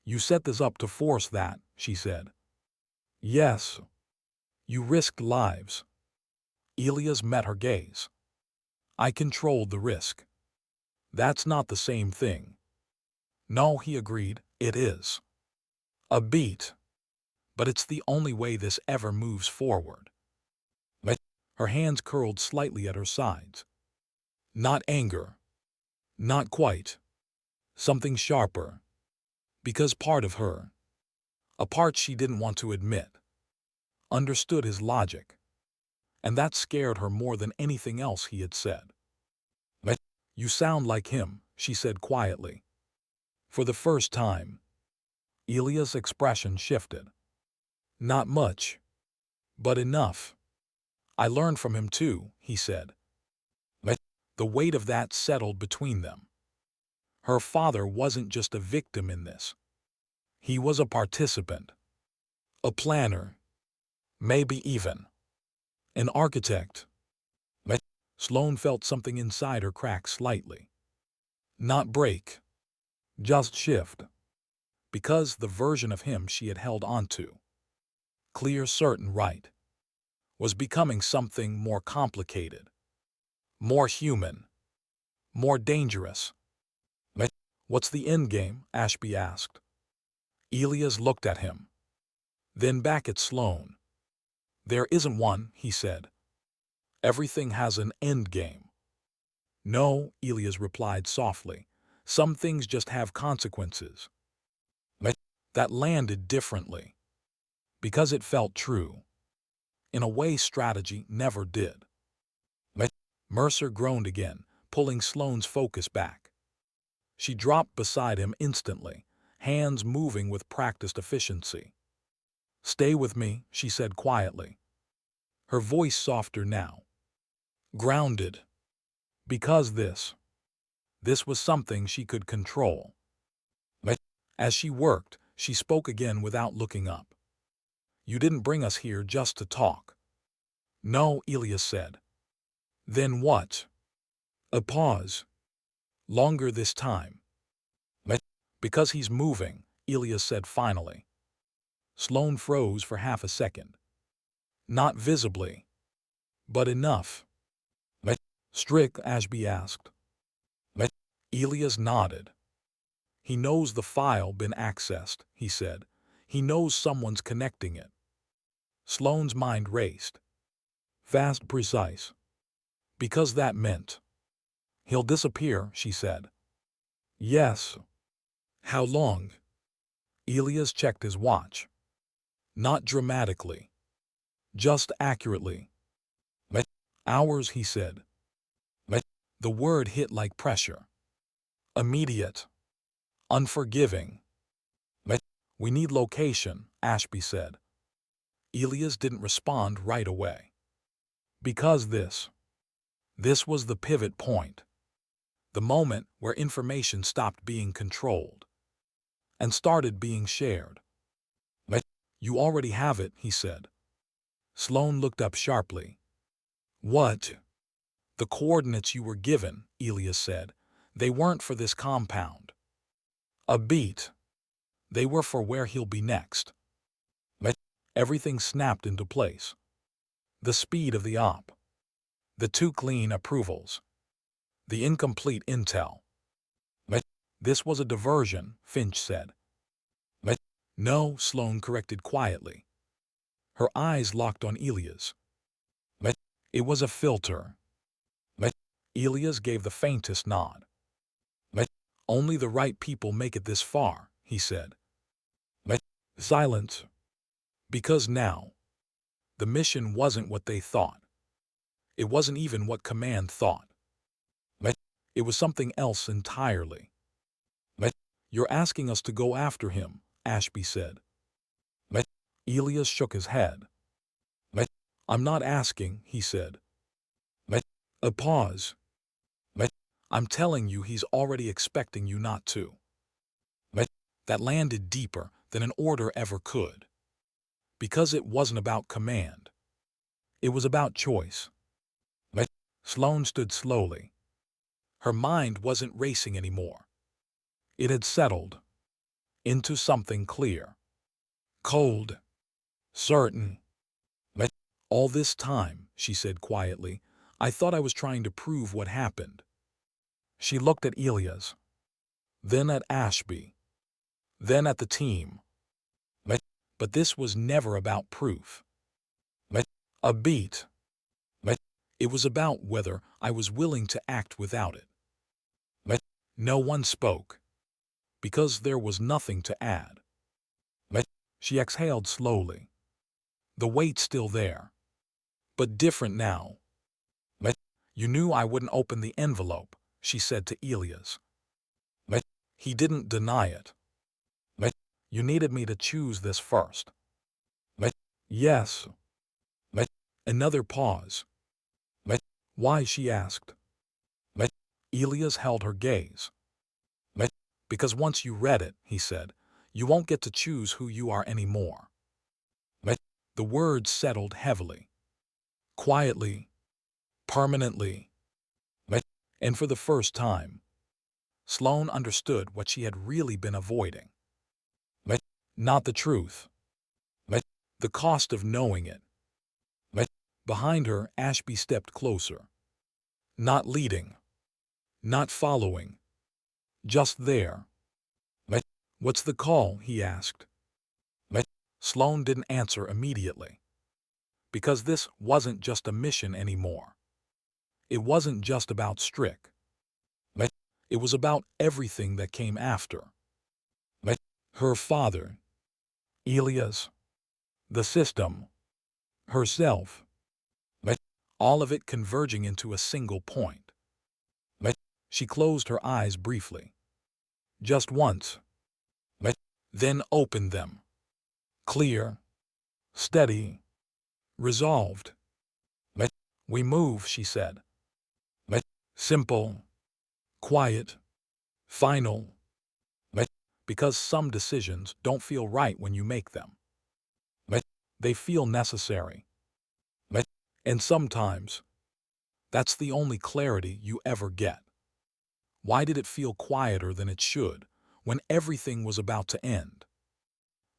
You set this up to force that, she said. Yes. You risked lives. Elias met her gaze. I controlled the risk. That's not the same thing. No, he agreed, it is. A beat. But it's the only way this ever moves forward. Her hands curled slightly at her sides. Not anger. Not quite. Something sharper. Because part of her, a part she didn't want to admit, understood his logic. And that scared her more than anything else he had said. You sound like him, she said quietly. For the first time. Elias' expression shifted. Not much. But enough. I learned from him too, he said. The weight of that settled between them. Her father wasn't just a victim in this. He was a participant. A planner. Maybe even. An architect. Sloane felt something inside her crack slightly. Not break. Just shift. Because the version of him she had held onto, clear, certain, right, was becoming something more complicated. More human. More dangerous. What's the endgame? Ashby asked. Elias looked at him. Then back at Sloane. There isn't one, he said. Everything has an endgame. No, Elias replied softly. Some things just have consequences. That landed differently. Because it felt true. In a way strategy never did. Mercer groaned again, pulling Sloane's focus back. She dropped beside him instantly, hands moving with practiced efficiency. Stay with me, she said quietly. Her voice softer now. Grounded. Because this was something she could control. As she worked, she spoke again without looking up. You didn't bring us here just to talk. No, Elias said. Then what? A pause. Longer this time. Because he's moving, Elias said finally. Sloane froze for half a second. Not visibly. But enough. Strick, Ashby asked. Elias nodded. He knows the file been accessed, he said. He knows someone's connecting it. Sloane's mind raced. Fast, precise. Because that meant. He'll disappear, she said. Yes. How long? Elias checked his watch. Not dramatically. Just accurately. Hours, he said. The word hit like pressure. Immediate. Unforgiving. We need location, Ashby said. Elias didn't respond right away. Because this was the pivot point. The moment where information stopped being controlled and started being shared. You already have it, he said. Sloane looked up sharply. What? The coordinates you were given, Elias said. They weren't for this compound. A beat. They were for where he'll be next. Everything snapped into place. The speed of the op. The two clean approvals. The incomplete intel. This was a diversion, Finch said. No, Sloane corrected quietly. Her eyes locked on Elias. It was a filter. Elias gave the faintest nod. Only the right people make it this far, he said. Silence. Because now, the mission wasn't what they thought. It wasn't even what Command thought. It was something else entirely. You're asking us to go after him, Ashby said. Elias shook his head. I'm not asking, he said. A pause. I'm telling you he's already expecting you not to. That landed deeper than an order ever could. Because it wasn't about command. It was about choice. Sloane stood slowly. Her mind wasn't racing anymore. It had settled into something clear, cold, certain. All this time, she said quietly, I thought I was trying to prove what happened. She looked at Elias, then at Ashby, then at the team. But this was never about proof. A beat. It was about whether I was willing to act without it. No one spoke, because there was nothing to add. She exhaled slowly. The weight still there, but different now. You knew I wouldn't open the envelope, she said to Elias. He didn't deny it. You needed me to choose this first. Yes. Another pause. Why, she asked. Elias held her gaze. Because once you read it, he said, you won't get to choose who you are anymore. The words settled heavily, quietly, permanently. And for the first time, Sloane understood what she had really been avoiding. Not the truth. The cost of knowing it. Behind her, Ashby stepped closer. Not leading. Not following. Just there. What's the call? He asked. Sloane didn't answer immediately. Because this wasn't just a mission anymore. It wasn't just about Strick. It was about everything that came after. Her father, Elias, the system, herself. All of it converging into a single point. She closed her eyes briefly. Just once. Then opened them. Clear, steady, resolved. We move, she said. Simple, quiet, final. Because some decisions don't feel right when you make them. They feel necessary. And sometimes, that's the only clarity you ever get. Why did it feel quieter than it should when everything was about to end?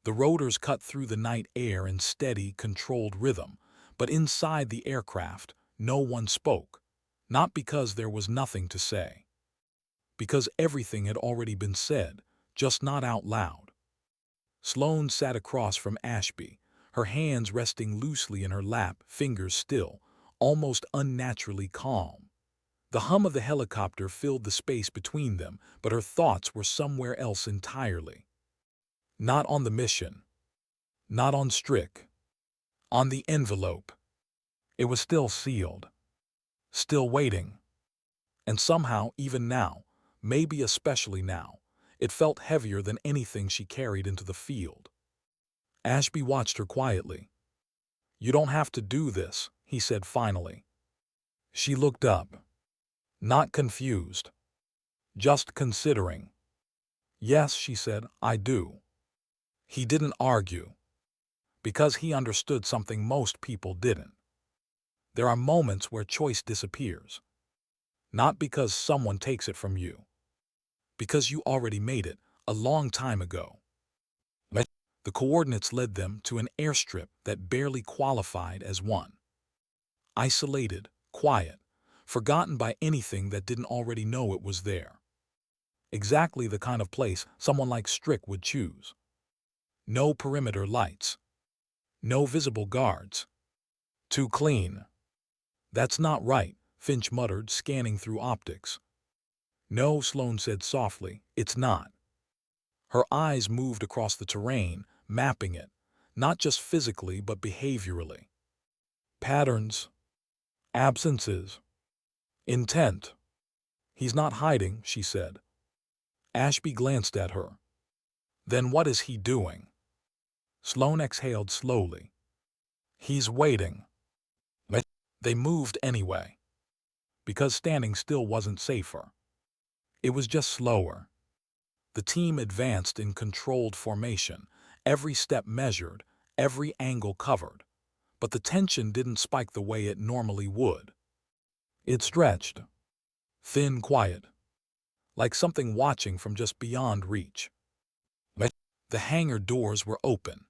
The rotors cut through the night air in steady, controlled rhythm, but inside the aircraft, no one spoke. Not because there was nothing to say. Because everything had already been said, just not out loud. Sloane sat across from Ashby, her hands resting loosely in her lap, fingers still, almost unnaturally calm. The hum of the helicopter filled the space between them, but her thoughts were somewhere else entirely. Not on the mission. Not on Strick. On the envelope. It was still sealed. Still waiting. And somehow, even now, maybe especially now, It felt heavier than anything she carried into the field. Ashby watched her quietly. "You don't have to do this," he said finally. She looked up, not confused, just considering. "Yes," she said, "I do." He didn't argue, because he understood something most people didn't. There are moments where choice disappears, not because someone takes it from you, because you already made it a long time ago. The coordinates led them to an airstrip that barely qualified as one. Isolated, quiet, forgotten by anything that didn't already know it was there. Exactly the kind of place someone like Strick would choose. No perimeter lights. No visible guards. Too clean. "That's not right," Finch muttered, scanning through optics. "No," Sloane said softly, "it's not." Her eyes moved across the terrain, mapping it, not just physically but behaviorally. Patterns, absences, intent. "He's not hiding," she said. Ashby glanced at her. "Then what is he doing?" Sloane exhaled slowly. "He's waiting." They moved anyway, because standing still wasn't safer. It was just slower. The team advanced in controlled formation, every step measured, every angle covered. But the tension didn't spike the way it normally would. It stretched, thin, quiet, like something watching from just beyond reach. The hangar doors were open.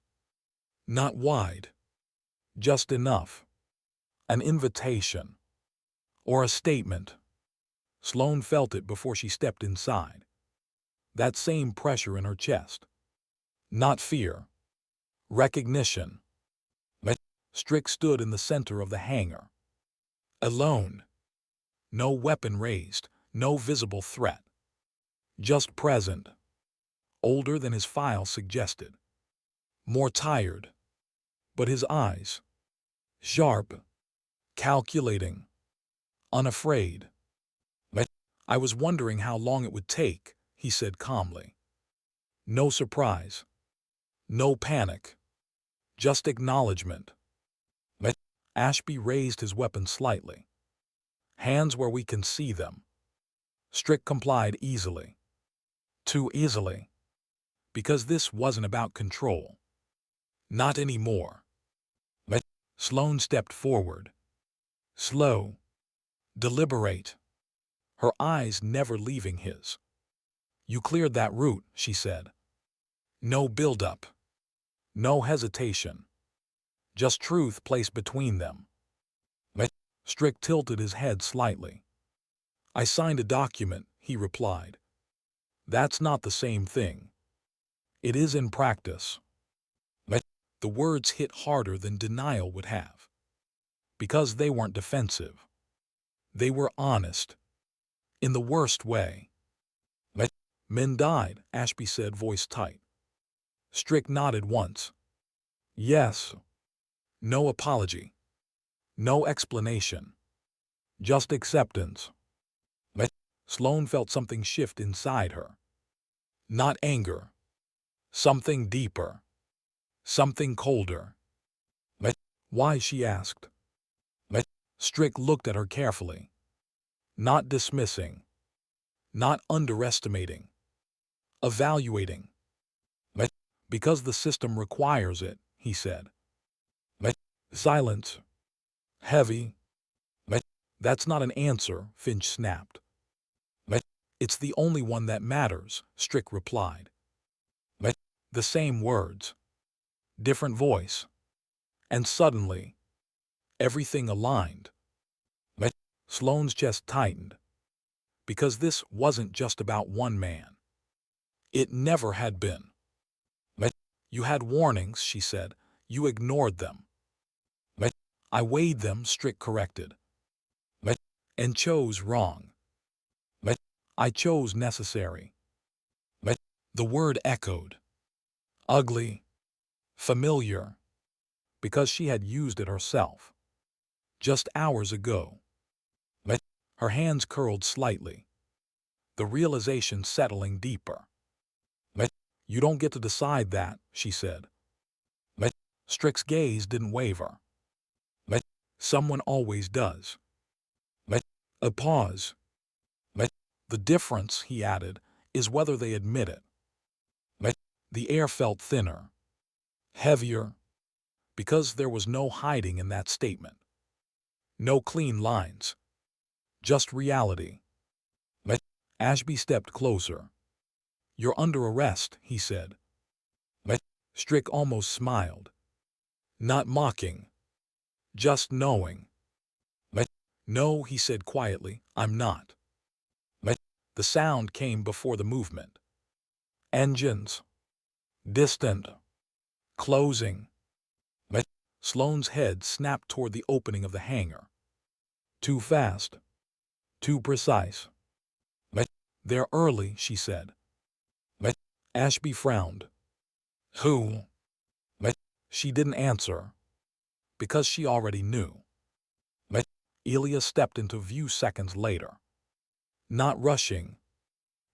Not wide, just enough. An invitation, or a statement. Sloane felt it before she stepped inside. That same pressure in her chest. Not fear. Recognition. Strick stood in the center of the hangar. Alone. No weapon raised, no visible threat. Just present. Older than his file suggested. More tired. But his eyes. Sharp. Calculating. Unafraid. "I was wondering how long it would take," he said calmly. No surprise. No panic. Just acknowledgement. Ashby raised his weapon slightly. "Hands where we can see them." Strick complied easily. Too easily. Because this wasn't about control. Not anymore. Sloane stepped forward. Slow. Deliberate. Her eyes never leaving his. "You cleared that route," she said. No build-up. No hesitation. Just truth placed between them. Strick tilted his head slightly. "I signed a document," he replied. "That's not the same thing." "It is in practice." The words hit harder than denial would have. Because they weren't defensive. They were honest. In the worst way. "Men died," Ashby said, voice tight. Strick nodded once. "Yes." No apology. No explanation. Just acceptance. Sloane felt something shift inside her. Not anger. Something deeper. Something colder. "Why?" she asked. Strick looked at her carefully. Not dismissing. Not underestimating. Evaluating. "Because the system requires it," he said. Silence. Heavy. "That's not an answer," Finch snapped. "It's the only one that matters," Strick replied. The same words. Different voice. And suddenly, everything aligned. Sloane's chest tightened. Because this wasn't just about one man. It never had been. "You had warnings," she said. "You ignored them." "I weighed them," Strick corrected. "And chose wrong." "I chose necessary." The word echoed. Ugly. Familiar. Because she had used it herself. Just hours ago. Her hands curled slightly. The realization settling deeper. You don't get to decide that, she said. Strick's gaze didn't waver. Someone always does. A pause. The difference, he added, is whether they admit it. The air felt thinner, heavier, because there was no hiding in that statement. No clean lines. Just reality. Ashby stepped closer. You're under arrest, he said. Strick almost smiled. Not mocking. Just knowing. No, he said quietly, I'm not. The sound came before the movement. Engines. Distant. Closing. Sloane's head snapped toward the opening of the hangar. Too fast. Too precise. They're early, she said. Ashby frowned. Who? She didn't answer, because she already knew. Elia stepped into view seconds later. Not rushing.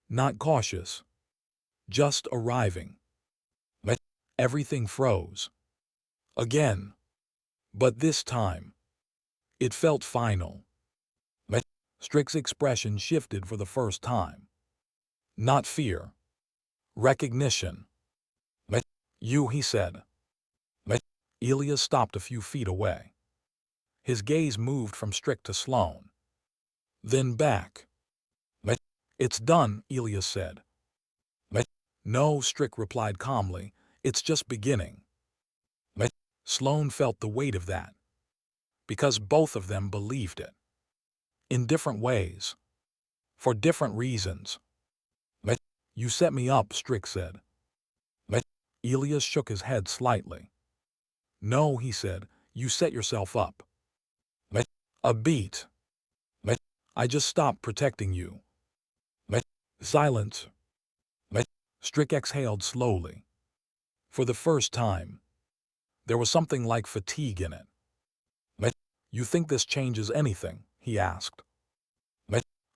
Not cautious. Just arriving. Everything froze. Again. But this time, it felt final. Strick's expression shifted for the first time. Not fear. Recognition. You, he said. Elia stopped a few feet away. His gaze moved from Strick to Sloane. Then back. It's done, Elia said. No, Strick replied calmly. It's just beginning. Sloane felt the weight of that, because both of them believed it. In different ways. For different reasons. You set me up, Strick said. Elias shook his head slightly. No, he said, you set yourself up. A beat. I just stopped protecting you. Silence. Strick exhaled slowly. For the first time, there was something like fatigue in it. You think this changes anything? He asked.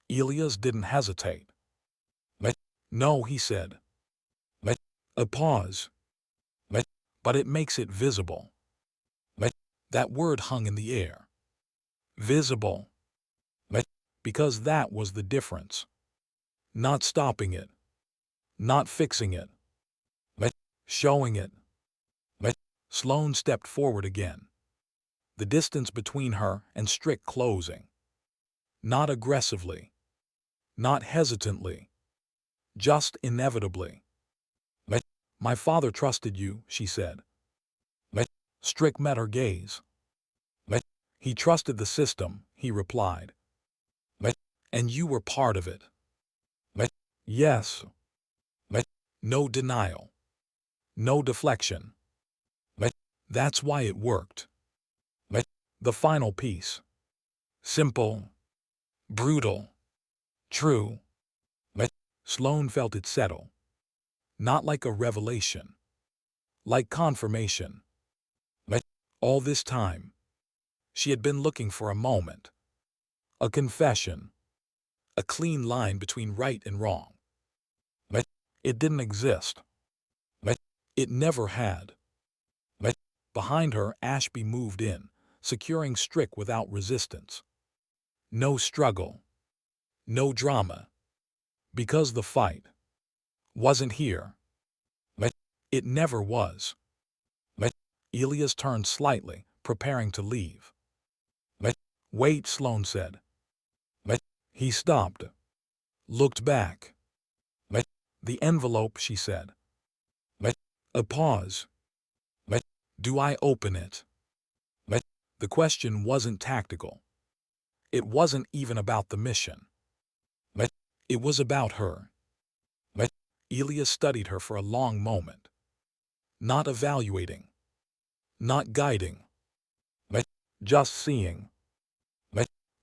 Elias didn't hesitate. No, he said. A pause. But it makes it visible. That word hung in the air. Visible. Because that was the difference. Not stopping it. Not fixing it. Showing it. Sloane stepped forward again. The distance between her and Strick closing. Not aggressively. Not hesitantly. Just inevitably. My father trusted you, she said. Strick met her gaze. He trusted the system, he replied. And you were part of it. Yes. No denial. No deflection. That's why it worked. The final piece. Simple. Brutal. True. Sloane felt it settle. Not like a revelation. Like confirmation. All this time, she had been looking for a moment. A confession. A clean line between right and wrong. It didn't exist. It never had. Behind her, Ashby moved in, securing Strick without resistance. No struggle. No drama. Because the fight wasn't here. It never was. Elias turned slightly, preparing to leave. Wait, Sloane said. He stopped. Looked back. The envelope, she said. A pause. Do I open it? The question wasn't tactical. It wasn't even about the mission. It was about her. Elias studied her for a long moment. Not evaluating. Not guiding. Just seeing.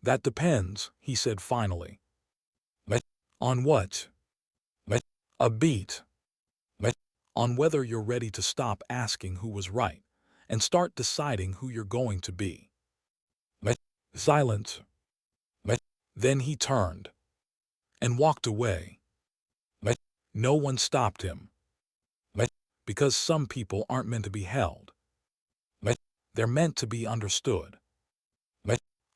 That depends, he said finally. On what? A beat. On whether you're ready to stop asking who was right and start deciding who you're going to be. Silence. Then he turned and walked away. No one stopped him. Because some people aren't meant to be held. They're meant to be understood.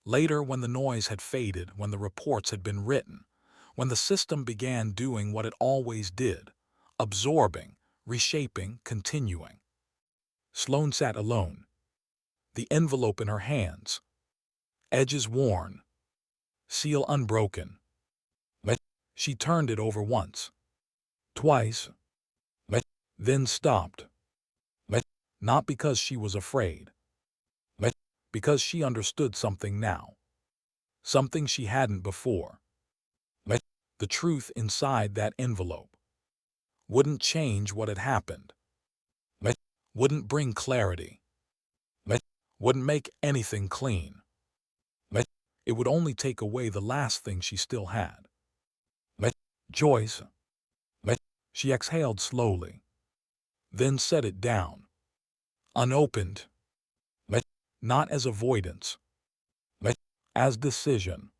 Later, when the noise had faded, when the reports had been written, when the system began doing what it always did, absorbing, reshaping, continuing, Sloane sat alone, the envelope in her hands, edges worn, seal unbroken. She turned it over once, twice, then stopped. Not because she was afraid, because she understood something now, something she hadn't before. The truth inside that envelope wouldn't change what had happened, wouldn't bring clarity, wouldn't make anything clean. It would only take away the last thing she still had. Joyce. She exhaled slowly, then set it down, unopened, not as avoidance, as decision,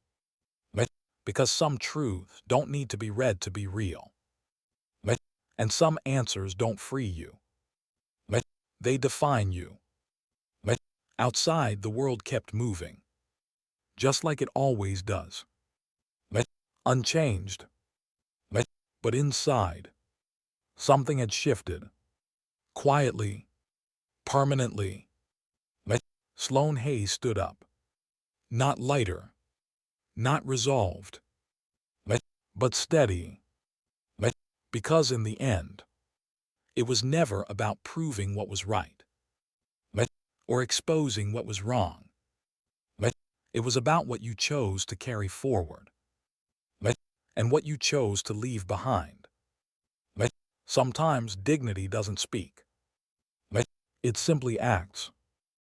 because some truths don't need to be read to be real, and some answers don't free you. They define you. Outside, the world kept moving, just like it always does, unchanged. But inside, something had shifted, quietly, permanently. Sloane Hayes stood up, not lighter, not resolved, but steady, because in the end, it was never about proving what was right, or exposing what was wrong. It was about what you chose to carry forward, and what you chose to leave behind. Sometimes dignity doesn't speak. It simply acts.